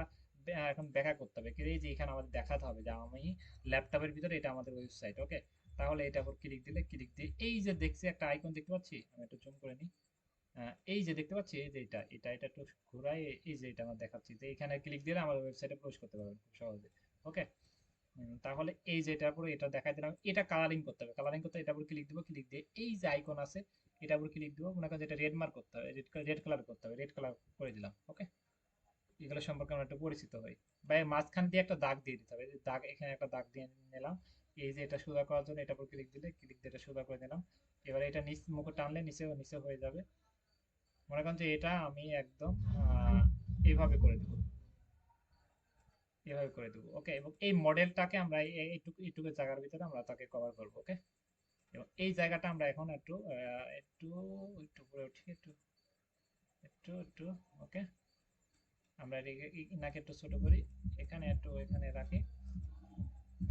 এখন ব্যাখ্যা করতে হবে, এই যে এখানে আমাদের দেখাতে হবে যে আমি ল্যাপটপের ভিতরে এটা আমাদের ওয়েবসাইট। ওকে, তাহলে এটা উপর ক্লিক দিলে, ক্লিক দিয়ে এই যে দেখছি একটা আইকন দেখতে পাচ্ছি, আমি একটু জুম করে নিই। এই যে দেখতে পাচ্ছি, এই যে এটা একটু ঘোরাই, এই যে এটা আমার দেখাচ্ছি যে এখানে ক্লিক দিলে আমার ওয়েবসাইটে প্রবেশ করতে পারবেন খুব সহজে। ওকে, তাহলে এই যে এটার উপরে এটা দেখাই দিলাম, এটা কালারিং করতে হবে। কালারিং করতে এটার উপর ক্লিক দিব, ক্লিক দিয়ে এই যে আইকন আছে এটার উপর ক্লিক দিব। মনে করেন যেটা রেড মার্ক করতে হবে, রেড কালার করতে হবে, রেড কালার করে দিলাম। ওকে, এগুলো সম্পর্কে আমরা একটু পরিচিত হই। বা এর মাঝখান দিয়ে একটা দাগ দিয়ে দিতে হবে, এই যে দাগ, এখানে একটা দাগ দিয়ে নিলাম। এই যে এটা সোজা করার জন্য এটার উপর ক্লিক দিলে, ক্লিক দিয়ে এটা সোজা করে দিলাম। এবারে এটা নিচ মুখে টানলে নিচে নিচে হয়ে যাবে। মনে করেন যে এটা আমি একদম এইভাবে করে দেবো, এভাবে করে দেবো। ওকে, এবং এই মডেলটাকে আমরা এইটুকু এইটুকু জায়গার ভিতরে আমরা তাকে কভার করবো। ওকে, এবং এই জায়গাটা আমরা এখন একটু একটু একটু উপরে উঠি, একটু একটু একটু। ওকে, আমরা এনাকে একটু ছোট করি, এখানে একটু এখানে রাখি,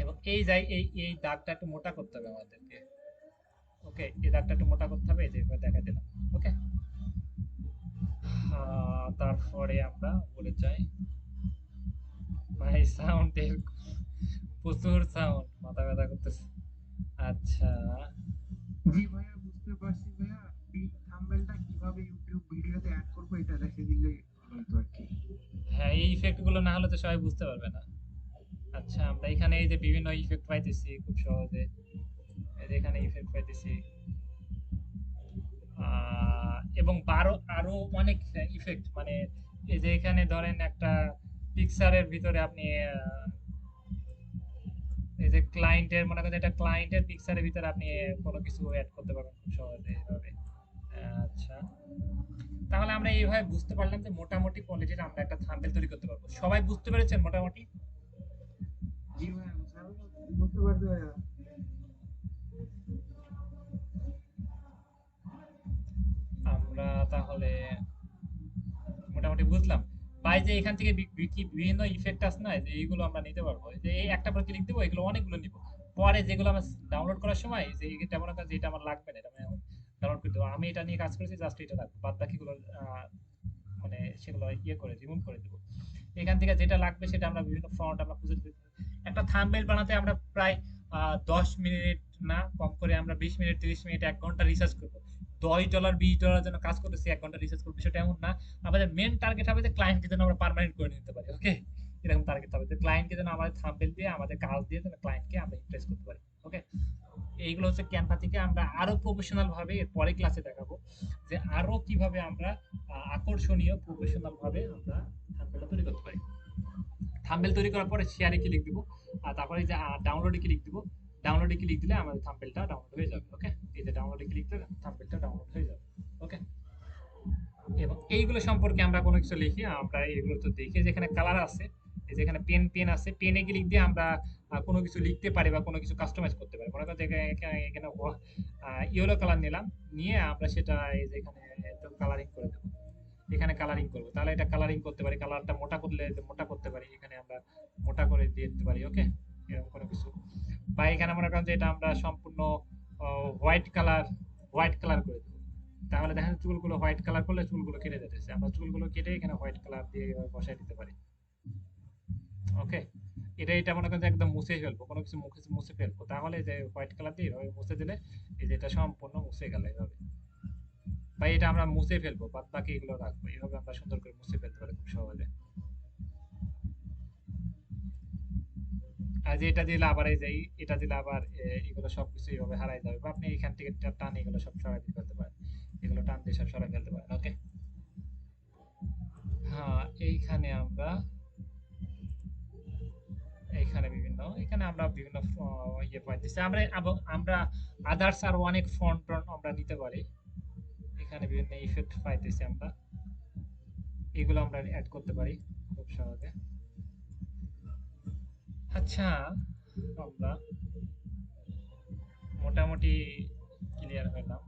এবং এই যাই এই দাগটা একটু মোটা করতে হবে আমাদেরকে। ওকে, এই দাগটা একটু মোটা করতে হবে, এই যে দেখা দিলাম। ওকে, তারপরে আমরা বলে যাই, ভাই সাউন্ড প্রচুর সাউন্ড, মাথা ব্যথা করতেছে। আচ্ছা, জি ভাইয়া, বুঝতে পারছি ভাইয়া। এই থাম্বনেলটা কিভাবে ইউটিউব ভিডিওতে অ্যাড করবো এটা দেখে দিলে হয়তো আর কি। হ্যাঁ, এই ইফেক্ট গুলো না হলে তো সবাই বুঝতে পারবে না। আচ্ছা, আচ্ছা, আমরা এখানে এই যে বিভিন্ন ইফেক্ট পাইতেছি খুব সহজে। এই যে এখানে ইফেক্ট পাইতেছি, এবং আরো অনেক ইফেক্ট, মানে এই যে এখানে ধরেন একটা পিকচারের ভিতরে আপনি এই যে ক্লায়েন্টের, মনে করেন এটা ক্লায়েন্টের পিকচারের ভিতরে আপনি কোনো কিছু অ্যাড করতে পারবেন খুব সহজে এভাবে। আচ্ছা, তাহলে আমরা এইভাবে বুঝতে পারলাম যে মোটামুটি কোয়ালিটির আমরা একটা থাম্বনেল তৈরি করতে পারবো। সবাই বুঝতে পেরেছেন মোটামুটি? জি ভাইয়া, বুঝতে পারলাম। বুঝতে পারছি ভাইয়া। আমরা তাহলে মোটামুটি বুঝলাম। ভাই যে এখান থেকে বিভিন্ন ইফেক্ট আছে না, যে এইগুলো আমরা নিতে পারবো, যে এই একটা করে ক্লিক দেবো, এগুলো অনেকগুলো নিব। পরে যেগুলো আমরা ডাউনলোড করার সময় যে এটা মনে করেন যে এটা আমার লাগবে না, এটা আমি ডাউনলোড করে দেবো। আমি এটা নিয়ে কাজ করেছি, জাস্ট এটা রাখবো, বাদ বাকিগুলো মানে সেগুলো ইয়ে করে রিমুভ করে দেবো। এখান থেকে যেটা লাগবে সেটা আমরা বিভিন্ন ফন্ট আমরা খুঁজে দিতে। একটা থাম্বনেল বানাতে আমরা প্রায় 10 মিনিট না, কম করে আমরা 20 মিনিট, 30 মিনিট, 1 ঘন্টা রিসার্চ করবো। $10 $20 যেন কাজ করতেছি, 1 ঘন্টা রিসার্চ করবো, সেটা এমন না। আমাদের মেন টার্গেট হবে যে ক্লায়েন্টকে যেন আমরা পার্মানেন্ট করে নিতে পারি। ওকে, এরকম টার্গেট হবে যে ক্লায়েন্টকে যেন আমাদের থাম্বনেল দিয়ে, আমাদের কাজ দিয়ে যেন ক্লায়েন্টকে আমরা ইমপ্রেস করতে পারি। ওকে, এইগুলো হচ্ছে ক্যানভা থেকে আমরা আরো প্রফেশনাল ভাবে এর পরে ক্লাসে দেখাবো যে আরো কিভাবে আমরা আকর্ষণীয় প্রফেশনাল ভাবে আমরা থাম্বনেল তৈরি করতে পারি। থাম্বনেল তৈরি করার পরে শেয়ারে ক্লিক দিব, আর তারপরে এই যে ডাউনলোডে ক্লিক দিব। ডাউনলোডে ক্লিক দিলে আমাদের থাম্বনেলটা ডাউনলোড হয়ে যাবে। ওকে, এই যে ডাউনলোডে ক্লিক দিলে থাম্বনেলটা ডাউনলোড হয়ে যাবে। ওকে, এবং এইগুলো সম্পর্কে আমরা কোনো কিছু লিখি, আমরা এগুলো তো দেখি যেখানে কালার আছে, এই যেখানে পেন পেন আছে, পেনে ক্লিক দিয়ে আমরা কোনো কিছু লিখতে পারি বা কোনো কিছু কাস্টমাইজ করতে পারি। মনে করেন যে এখানে ইয়েলো কালার নিলাম, নিয়ে আমরা সেটা এই যে এখানে একদম কালারিং করে দেবো। এখানে কালারিং করবো, তাহলে এটা কালারিং করতে পারি, কালারটা মোটা করলে মোটা করতে পারি, এখানে আমরা মোটা করে দিয়ে দিতে পারি। ওকে, এরকম কোনো কিছু। বা এখানে মনে করেন যে এটা আমরা সম্পূর্ণ হোয়াইট কালার করে দেবো। তাহলে দেখেন চুলগুলো হোয়াইট কালার করলে চুলগুলো কেটে যেতেছে, আমরা চুলগুলো কেটে এখানে হোয়াইট কালার দিয়ে এভাবে বসাই দিতে পারি। ওকে, এটা মনে করেন যে একদম মুছে ফেলবো, কোনো কিছু মুছে মুছে ফেলবো, তাহলে যে হোয়াইট কালার দিয়ে এভাবে মুছে দিলে এই যে এটা সম্পূর্ণ মুছে গেল এভাবে। বা এটা আমরা মুছে ফেলবো, বাদ বাকি এগুলো রাখবো, এইভাবে আমরা সুন্দর করে মুছে ফেলতে পারি খুব সহজে। আর যে এটা দিলে আবার এই যে এটা দিলে আবার এগুলো সবকিছু এইভাবে হারাই যাবে, বা আপনি এখান থেকে টান এগুলো সব সরাই দিয়ে ফেলতে পারেন, এগুলো টান দিয়ে সব সরাই ফেলতে পারেন। ওকে, হ্যাঁ, এখানে আমরা বিভিন্ন ইয়ে পাইতেছি, আমরা আদার্স আর অনেক ফন্ট আমরা নিতে পারি। এখানে বিভিন্ন ইফেক্ট পাইতেছি আমরা, এগুলো আমরা অ্যাড করতে পারি খুব সহজে। আচ্ছা, আমরা মোটামুটি ক্লিয়ার হলাম।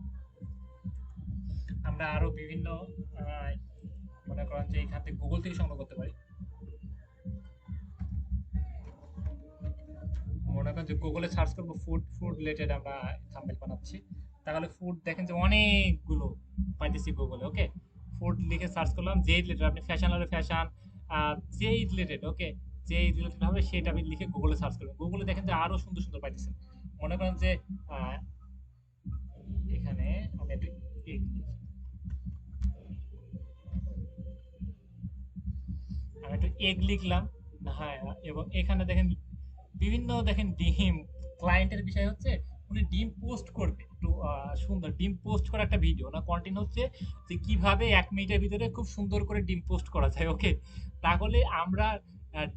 আমরা আরো বিভিন্ন আহ, মনে করেন যে এখান থেকে গুগল থেকে সংগ্রহ করতে পারি। মনে করেন যে গুগলে সার্চ করবো ফুড ফুড রিলেটেড, আমরা থাম্বনেল বানাচ্ছি, তাহলে ফুড দেখেন যে অনেকগুলো পাইতেছি গুগলে। ওকে, ফুড লিখে সার্চ করলাম, যেই রিলেটেড, আপনি ফ্যাশন হলে ফ্যাশন, যেই রিলেটেড, ওকে, যেই রিলেটেড হবে সেটা আপনি লিখে গুগলে সার্চ করবেন, গুগলে দেখেন যে আরো সুন্দর সুন্দর পাইতেছেন। মনে করেন যে আহ, এখানে আমি একটু egg লিখি। আমি একটু এগ লিখলাম। হ্যাঁ, এবং এখানে দেখেন বিভিন্ন, দেখেন ডিম, ক্লায়েন্টের বিষয় হচ্ছে উনি ডিম পোস্ট করবে, একটু সুন্দর ডিম পোস্ট করা একটা ভিডিও না, কন্টেন্ট হচ্ছে যে কিভাবে 1 মিনিটের ভিতরে খুব সুন্দর করে ডিম পোস্ট করা যায়। ওকে, তাহলে আমরা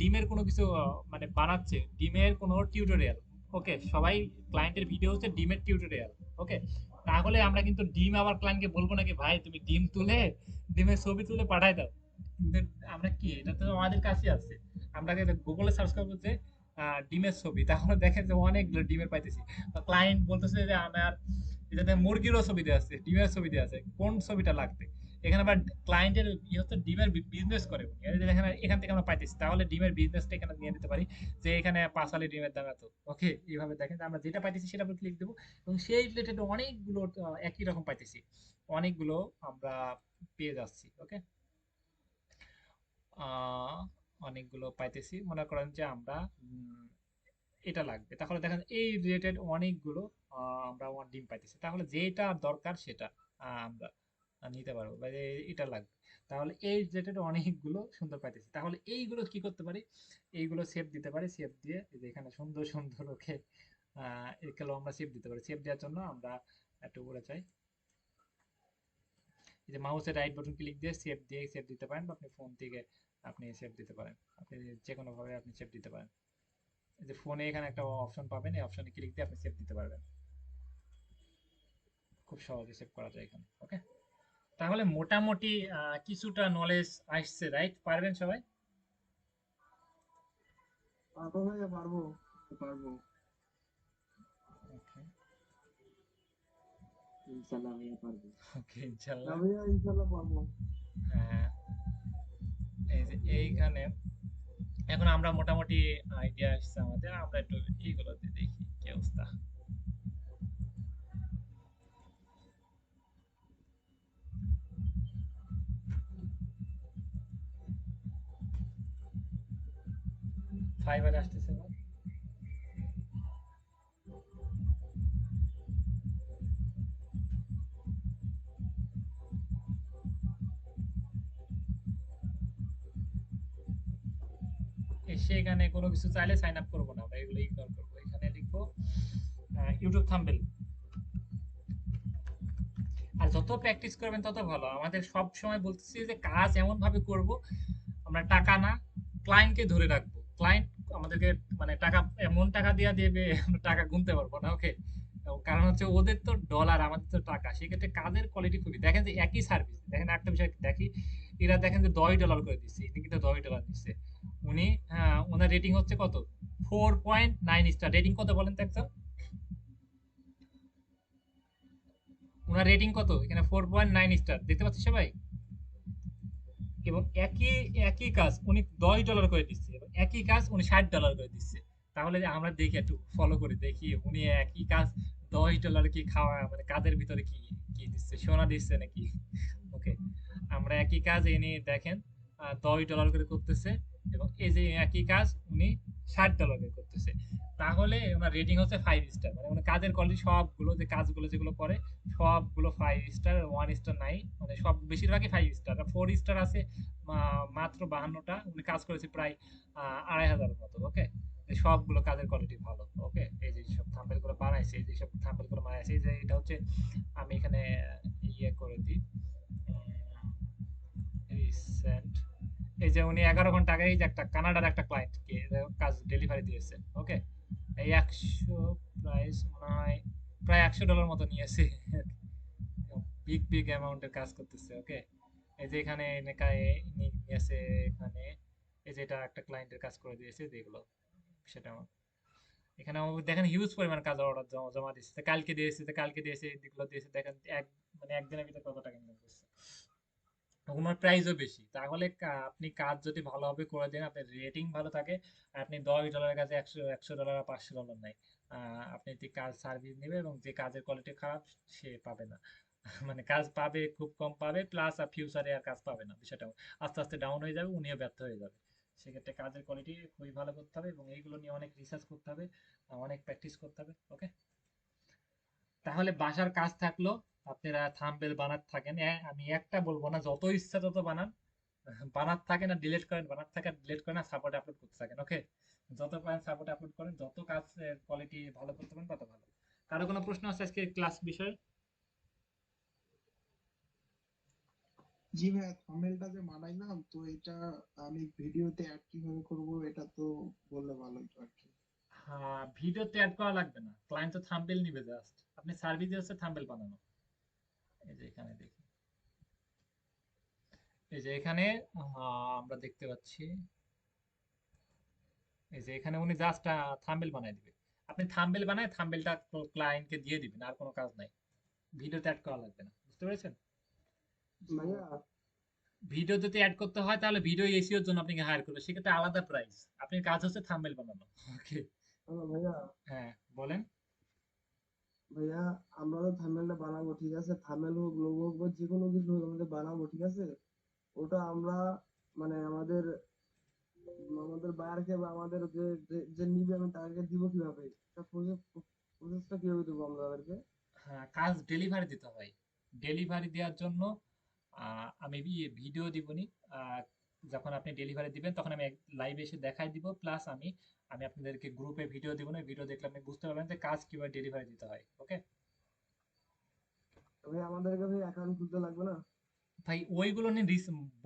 ডিমের কোনো কিছু মানে বানাচ্ছে, ডিমের কোনো টিউটোরিয়াল। ওকে, সবাই ক্লায়েন্টের ভিডিও হচ্ছে ডিমের টিউটোরিয়াল। ওকে, তাহলে আমরা কিন্তু ডিম আবার ক্লায়েন্টকে বলবো নাকি, ভাই তুমি ডিম তুলে, ডিমের ছবি তুলে পাঠাই দাও। কিন্তু আমরা কি, এটা তো আমাদের কাছে আছে। আমরা গুগলে সার্চ করবো যে ডিমের ছবি, তাহলে দেখেন যে অনেকগুলো ডিমের পাইতেছি। ক্লায়েন্ট বলতেছে যে আমার এটাতে মুরগিরও ছবি দেওয়া আছে, ডিমের ছবি দেওয়া আছে, কোন ছবিটা লাগবে। এখানে আবার ক্লায়েন্টের হচ্ছে ডিমের বিজনেস করে উনি। এই যে এখানে এখান থেকে আমরা পাইতেছি, তাহলে ডিমের বিজনেসটা এখানে নিয়ে নিতে পারি, যে এখানে 5 আলি ডিমের দাম এত। ওকে, এইভাবে দেখেন যে আমরা যেটা পাইতেছি সেটা উপর ক্লিক দেবো, এবং সেই রিলেটেড অনেকগুলো একই রকম পাইতেছি, অনেকগুলো আমরা পেয়ে যাচ্ছি। ওকে, আহ অনেকগুলো পাইতেছি, মনে করেন যে আমরা এটা লাগবে, তাহলে দেখেন এই রিলেটেড অনেকগুলো আমরা ডিম পাইতেছি, তাহলে যেটা দরকার সেটা আমরা নিতে পারবো, বা এটা লাগবে। তাহলে এই যেটা অনেকগুলো সুন্দর পাইতেছি, তাহলে এইগুলো কি করতে পারি, এইগুলো সেভ দিতে পারি, সেভ দিয়ে এই যে এখানে সুন্দর সুন্দর ওকে এগুলো আমরা সেভ দিতে পারি। সেভ দেওয়ার জন্য আমরা একটু উপরে চাই, এই যে মাউসের রাইট বাটন ক্লিক দিয়ে সেভ দিতে পারেন, বা আপনি ফোন থেকে আপনি সেভ দিতে পারেন, আপনি যে কোনো ভাবে আপনি সেভ দিতে পারেন। এই যে ফোনে এখানে একটা অপশন পাবেন, এই অপশনে ক্লিক দিয়ে আপনি সেভ দিতে পারবেন, খুব সহজে সেভ করা যায় এখানে। ওকে, তাহলে মোটামুটি কিছুটা নলেজ আসছে, রাইট? পারবেন সবাই? পারবো ভাইয়া, পারবো পারবো। ওকে, ইনশাল্লাহ ভাইয়া পারবো। ওকে, না ইনশাল্লাহ। ভাইয়া, ইনশাল্লাহ পারবো। হ্যাঁ, এই যে এইখানে এখন আমরা মোটামুটি আইডিয়া আসছে আমাদের, আমরা একটু এইগুলোতে দেখি কি অবস্থা। ফাইবার আসতেছে না? এসে এখানে কোনো কিছু চাইলে সাইন আপ করবো না, আমরা এগুলো ইগনোর করবো। এখানে লিখবো ইউটিউব থাম্বনেল। আর যত প্র্যাকটিস করবেন তত ভালো। আমাদের সব সময় বলতেছি যে কাজ এমন ভাবে করব, আমরা টাকা না, ক্লায়েন্টকে ধরে রাখবো। ক্লায়েন্ট আমাদেরকে মানে টাকা এমন টাকা দিয়ে দেবে, আমরা টাকা গুনতে পারবো না। ওকে, কারণ হচ্ছে ওদের তো ডলার, আমাদের তো টাকা। সেক্ষেত্রে কাজের কোয়ালিটি খুবই, দেখেন যে একই সার্ভিস, দেখেন একটা বিষয় দেখি, এরা দেখেন যে $10 করে দিচ্ছে, ইনি কিন্তু $10 দিচ্ছে। উনি ওনার রেটিং হচ্ছে কত, 4.9 স্টার। রেটিং কত বলেন তো একজন? ওনার রেটিং কত এখানে? 4.9 স্টার, দেখতে পাচ্ছি সবাই? এবং একই একই কাজ উনি $10 করে দিচ্ছে, এবং একই কাজ উনি $60 করে দিচ্ছে। তাহলে যে আমরা দেখি, একটু ফলো করে দেখি, উনি একই কাজ $10 কি খাওয়া মানে কাজের ভিতরে কি কি দিচ্ছে, সোনা দিচ্ছে নাকি? ওকে, আমরা একই কাজ এনে দেখেন $10 করে করতেছে, এবং এই যে একই কাজ উনি $60 করে করতেছে। তাহলে ওনার রেটিং হচ্ছে 5 স্টার, মানে ওনার কাজের কোয়ালিটি সবগুলো, যে কাজগুলো যেগুলো করে সবগুলো 5 স্টার, 1 স্টার নাই, মানে সব বেশিরভাগই 5 স্টার। 4 স্টার আছে মাত্র 52টা, উনি কাজ করেছে প্রায় 2500 মতো। ওকে, সবগুলো কাজের কোয়ালিটি ভালো। ওকে, এই যে সব থাম্বনেল গুলো বানাইছে, এই যে সব থাম্বনেল গুলো বানাইছে, এই যে এটা হচ্ছে, আমি এখানে ইয়ে করে দিই রিসেন্ট। এই যে উনি 11 ঘন্টা আগে এই যে একটা কানাডার একটা ক্লায়েন্টকে কাজ ডেলিভারি দিয়েছে। ওকে, এই 100 প্রাইস মনে হয় প্রায় $100 মতো নিয়েছে। বিগ বিগ অ্যামাউন্টের কাজ করতেছে। ওকে, এই যে এখানে নিয়েছে এখানে, এই যে এটা একটা ক্লায়েন্টের কাজ করে দিয়েছে যেগুলো, সেটা আমার এখানে দেখেন হিউজ পরিমাণ কাজ অর্ডার জমা জমা দিয়েছে, কালকে দিয়েছে এগুলো দিয়েছে, দেখেন মানে একদিনের ভিতরে কত টাকা ইনকাম করছে। ওনার প্রাইসও বেশি। তাহলে আপনি কাজ যদি ভালোভাবে করে দেন, আপনার রেটিং ভালো থাকে, আর আপনি $10 কাজে $100 আর $500 নাই, আপনি যদি কাজ সার্ভিস নেবে এবং যে কাজের কোয়ালিটি খারাপ সে পাবে না। মানে কাজ পাবে, খুব কম পাবে, প্লাস আর ফিউচারে আর কাজ পাবে না। বিষয়টা আস্তে আস্তে ডাউন হয়ে যাবে, উনিও ব্যর্থ হয়ে যাবে। সেক্ষেত্রে কাজের কোয়ালিটি খুবই ভালো করতে হবে, এবং এইগুলো নিয়ে অনেক রিসার্চ করতে হবে, অনেক প্র্যাকটিস করতে হবে। ওকে, তাহলে বাসার কাজ থাকলো, আপনারা থাম্বনেল বানাতে থাকেন। আমি একটা বলবো না, যত ইচ্ছা তত বানান, বানাতে থাকেন আর ডিলিট করেন, বানাতে থাকেন ডিলিট করেন, আর সাপোর্ট আপলোড করতে থাকেন। ওকে, যত পারেন সাপোর্ট আপলোড করেন, যত কাজ কোয়ালিটি ভালো করতে পারেন তত ভালো। কারো কোনো প্রশ্ন আছে আজকে ক্লাস বিষয়ে? জি ভাইয়া, থাম্বনেলটা যে বানাইলাম তো এটা আমি ভিডিওতে অ্যাড কিভাবে করব এটা তো বললে ভালো হতো আর কি। হ্যাঁ, ভিডিওতে অ্যাড করা লাগবে না, ক্লায়েন্ট তো থাম্বনেল নিবে জাস্ট, আপনি সার্ভিস হচ্ছে থাম্বনেল বানানো। এই যে এখানে দেখি, এই যে এখানে আমরা দেখতে পাচ্ছি, এই যে এখানে উনি জাস্ট থাম্বনেল বানাই দিবে। আপনি থাম্বনেল বানায় থাম্বনেলটা ক্লায়েন্টকে দিয়ে দিবেন, আর কোনো কাজ নাই। ভিডিওতে অ্যাড করা লাগবে না, বুঝতে পেরেছেন? জি ভাইয়া, ভাইয়া। ভিডিও যদি অ্যাড করতে হয় তাহলে ভিডিও এসইওর জন্য আপনাকে হায়ার করবে, সেক্ষেত্রে আলাদা প্রাইস। আপনার কাজ হচ্ছে থাম্বনেল বানানো। ওকে, হ্যালো ভাইয়া। হ্যাঁ বলেন। ভাইয়া, আমরা তো থাম্বনেলটা বানাবো, ঠিক আছে, থাম্বনেল হোক, লোগো হোক, বা যে কোনো কিছু হোক আমাদের বানাবো, ঠিক আছে। ওটা আমরা মানে আমাদের আমাদের বায়ারকে বা আমাদের যে যে যে নিবে আমি তাদেরকে দিব কিভাবে? প্রসেসটা কিভাবে দেবো আমরা তাদেরকে? হ্যাঁ, কাজ ডেলিভারি দিতে হয়। ডেলিভারি দেওয়ার জন্য আমি ভিডিও দিবনি। আহ, যখন আপনি ডেলিভারি দিবেন তখন আমি লাইভে এসে দেখাই দিব, প্লাস আমি আমি আপনাদেরকে গ্রুপে ভিডিও দিব না, ভিডিও দেখলে আপনি বুঝতে পারবেন যে কাজ কিভাবে ডেলিভারি দিতে হয়। ওকে ভাই আমাদেরকে ভাই অ্যাকাউন্ট খুলতে লাগবে না? ভাই, ওইগুলো নিয়ে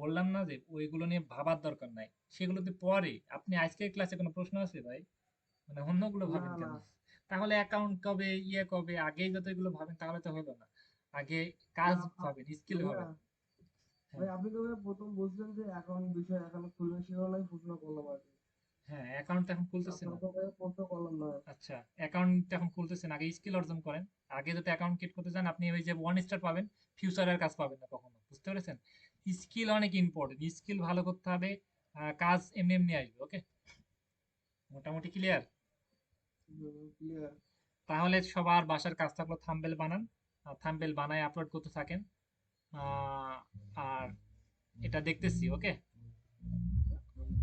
বললাম না যে ওইগুলো নিয়ে ভাবার দরকার নাই, সেগুলোতে পরে। আপনি আজকের ক্লাসে কোনো প্রশ্ন আছে ভাই? মানে অন্যগুলো না ভাবেন না কেন? তাহলে অ্যাকাউন্ট কবে, ইয়ে কবে, আগেই যত এগুলো ভাবেন তাহলে তো হলো না। আগে কাজ না ভাবেন, স্কিল ভাইয়া, ভাবেন। হ্যাঁ, ভাই আপনি তো ভাই প্রথম বলছিলেন যে অ্যাকাউন্ট বিষয় এখনো খুলবেন, সেগুলো আমি প্রশ্ন করলাম আর কি। হ্যাঁ, অ্যাকাউন্ট এখন খুলতেছে আপনার না। তো ভাই প্রশ্ন করলাম না। আচ্ছা, অ্যাকাউন্ট এখন খুলতেছেন, আগে স্কিল অর্জন করেন। আগে যদি অ্যাকাউন্ট ক্রিয়েট করতে চান, আপনি ওই যে ওয়ান স্টার পাবেন, ফিউচারের কাজ পাবেন না কখনো। বুঝতে পেরেছেন? স্কিল অনেক ইম্পর্টেন্ট, স্কিল ভালো করতে হবে। কাজ এমনি এমনি আসবে। ওকে, মোটামুটি ক্লিয়ার? ক্লিয়ার। তাহলে সবার বাসার কাজ থাকলো থাম্বেল বানান, থাম্বেল বানায় আপলোড করতে থাকেন। আহ, আর এটা দেখতেছি। ওকে,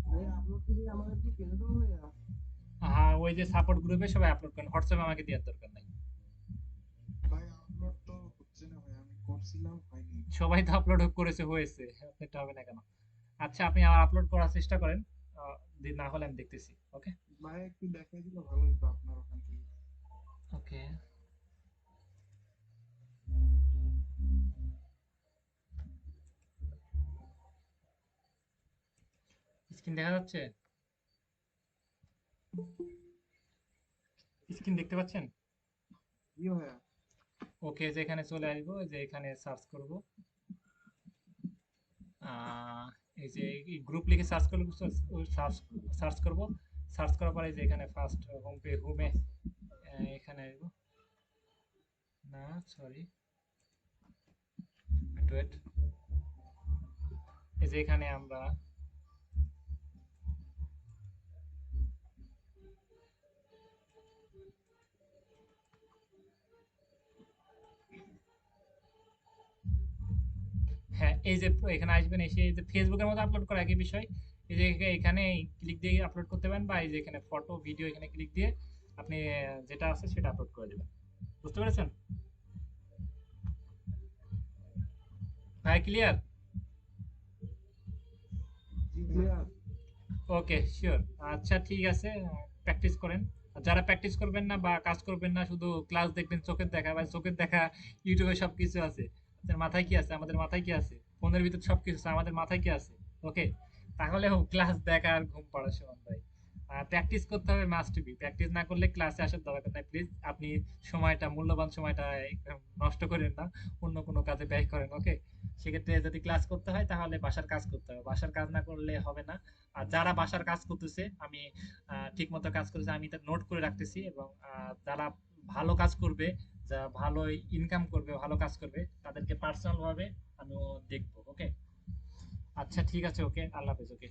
ভাই আপলোড কি আমাদের কি পেয়ে দেবো ভাইয়া? হ্যাঁ, ওই যে সাপোর্ট গ্রুপে সবাই আপলোড করেন, হোয়াটসঅ্যাপে আমাকে দেওয়ার দরকার নাই। ভাই আপলোড তো হচ্ছে না ভাই, আমি করছিলাম হয়নি। সবাই তো আপলোড করেছে, হয়েছে, আপনারটা হবে না কেন? আচ্ছা, আপনি আবার আপলোড করার চেষ্টা করেন। যদি না হলে আমি দেখতেছি। ওকে ভাই একটু দেখাই দিলে ভালো হতো আপনার ওখান থেকে। ওকে, স্ক্রিন দেখা যাচ্ছে? স্ক্রিন দেখতে পাচ্ছেন? জি ভাইয়া। ওকে, যে এখানে চলে আসবো, যে এখানে সার্চ করব। আহ, এই যে গ্রুপ লিখে সার্চ করবো, সার্চ সার্চ করব। সার্চ করার পরে যে এখানে ফার্স্ট হোমে এখানে আসবো। না, সরি, ওয়েট। এই যে এখানে আমরা হ্যাঁ, এই যে এখানে আসবেন, এসে এই যে ফেসবুকের মতো আপলোড করা একই বিষয়। এই যে এখানে ক্লিক দিয়ে আপলোড করতে পারেন, বা এই যে এখানে ফটো ভিডিও এখানে ক্লিক দিয়ে আপনি যেটা আছে সেটা আপলোড করে দেবেন। বুঝতে পেরেছেন ভাই? ক্লিয়ার? জি ভাই। ক্লিয়ার। ওকে, শিওর। আচ্ছা, ঠিক আছে, প্র্যাকটিস করেন। আর যারা প্র্যাকটিস করবেন না বা কাজ করবেন না, শুধু ক্লাস দেখবেন, চোখের দেখা, ভাই চোখের দেখা ইউটিউবে সবকিছু আছে। আপনার মাথায় কি আছে? আমাদের মাথায় কি আছে? ফোনের ভিতর সবকিছু আছে, আমাদের মাথায় কি আছে? ওকে, তাহলেও ক্লাস দেখা আর ঘুম পড়ার সমান ভাই। প্র্যাকটিস করতে হবে, মাস্ট বি। প্র্যাকটিস না করলে ক্লাসে আসার দরকার নাই। প্লিজ আপনি সময়টা, মূল্যবান সময়টা নষ্ট করেন না, অন্য কোনো কাজে ব্যয় করেন। ওকে, সেক্ষেত্রে যদি ক্লাস করতে হয় তাহলে বাসার কাজ করতে হবে, বাসার কাজ না করলে হবে না। আর যারা বাসার কাজ করতেছে, আমি ঠিক মতো কাজ করতেছে আমি তা নোট করে রাখতেছি, এবং যারা ভালো কাজ করবে, যা ভালো ইনকাম করবে, ভালো কাজ করবে, তাদেরকে পার্সোনাল ভাবে আমিও দেখবো। ওকে, আচ্ছা, ঠিক আছে। ওকে, আল্লাহ হাফেজ। ওকে।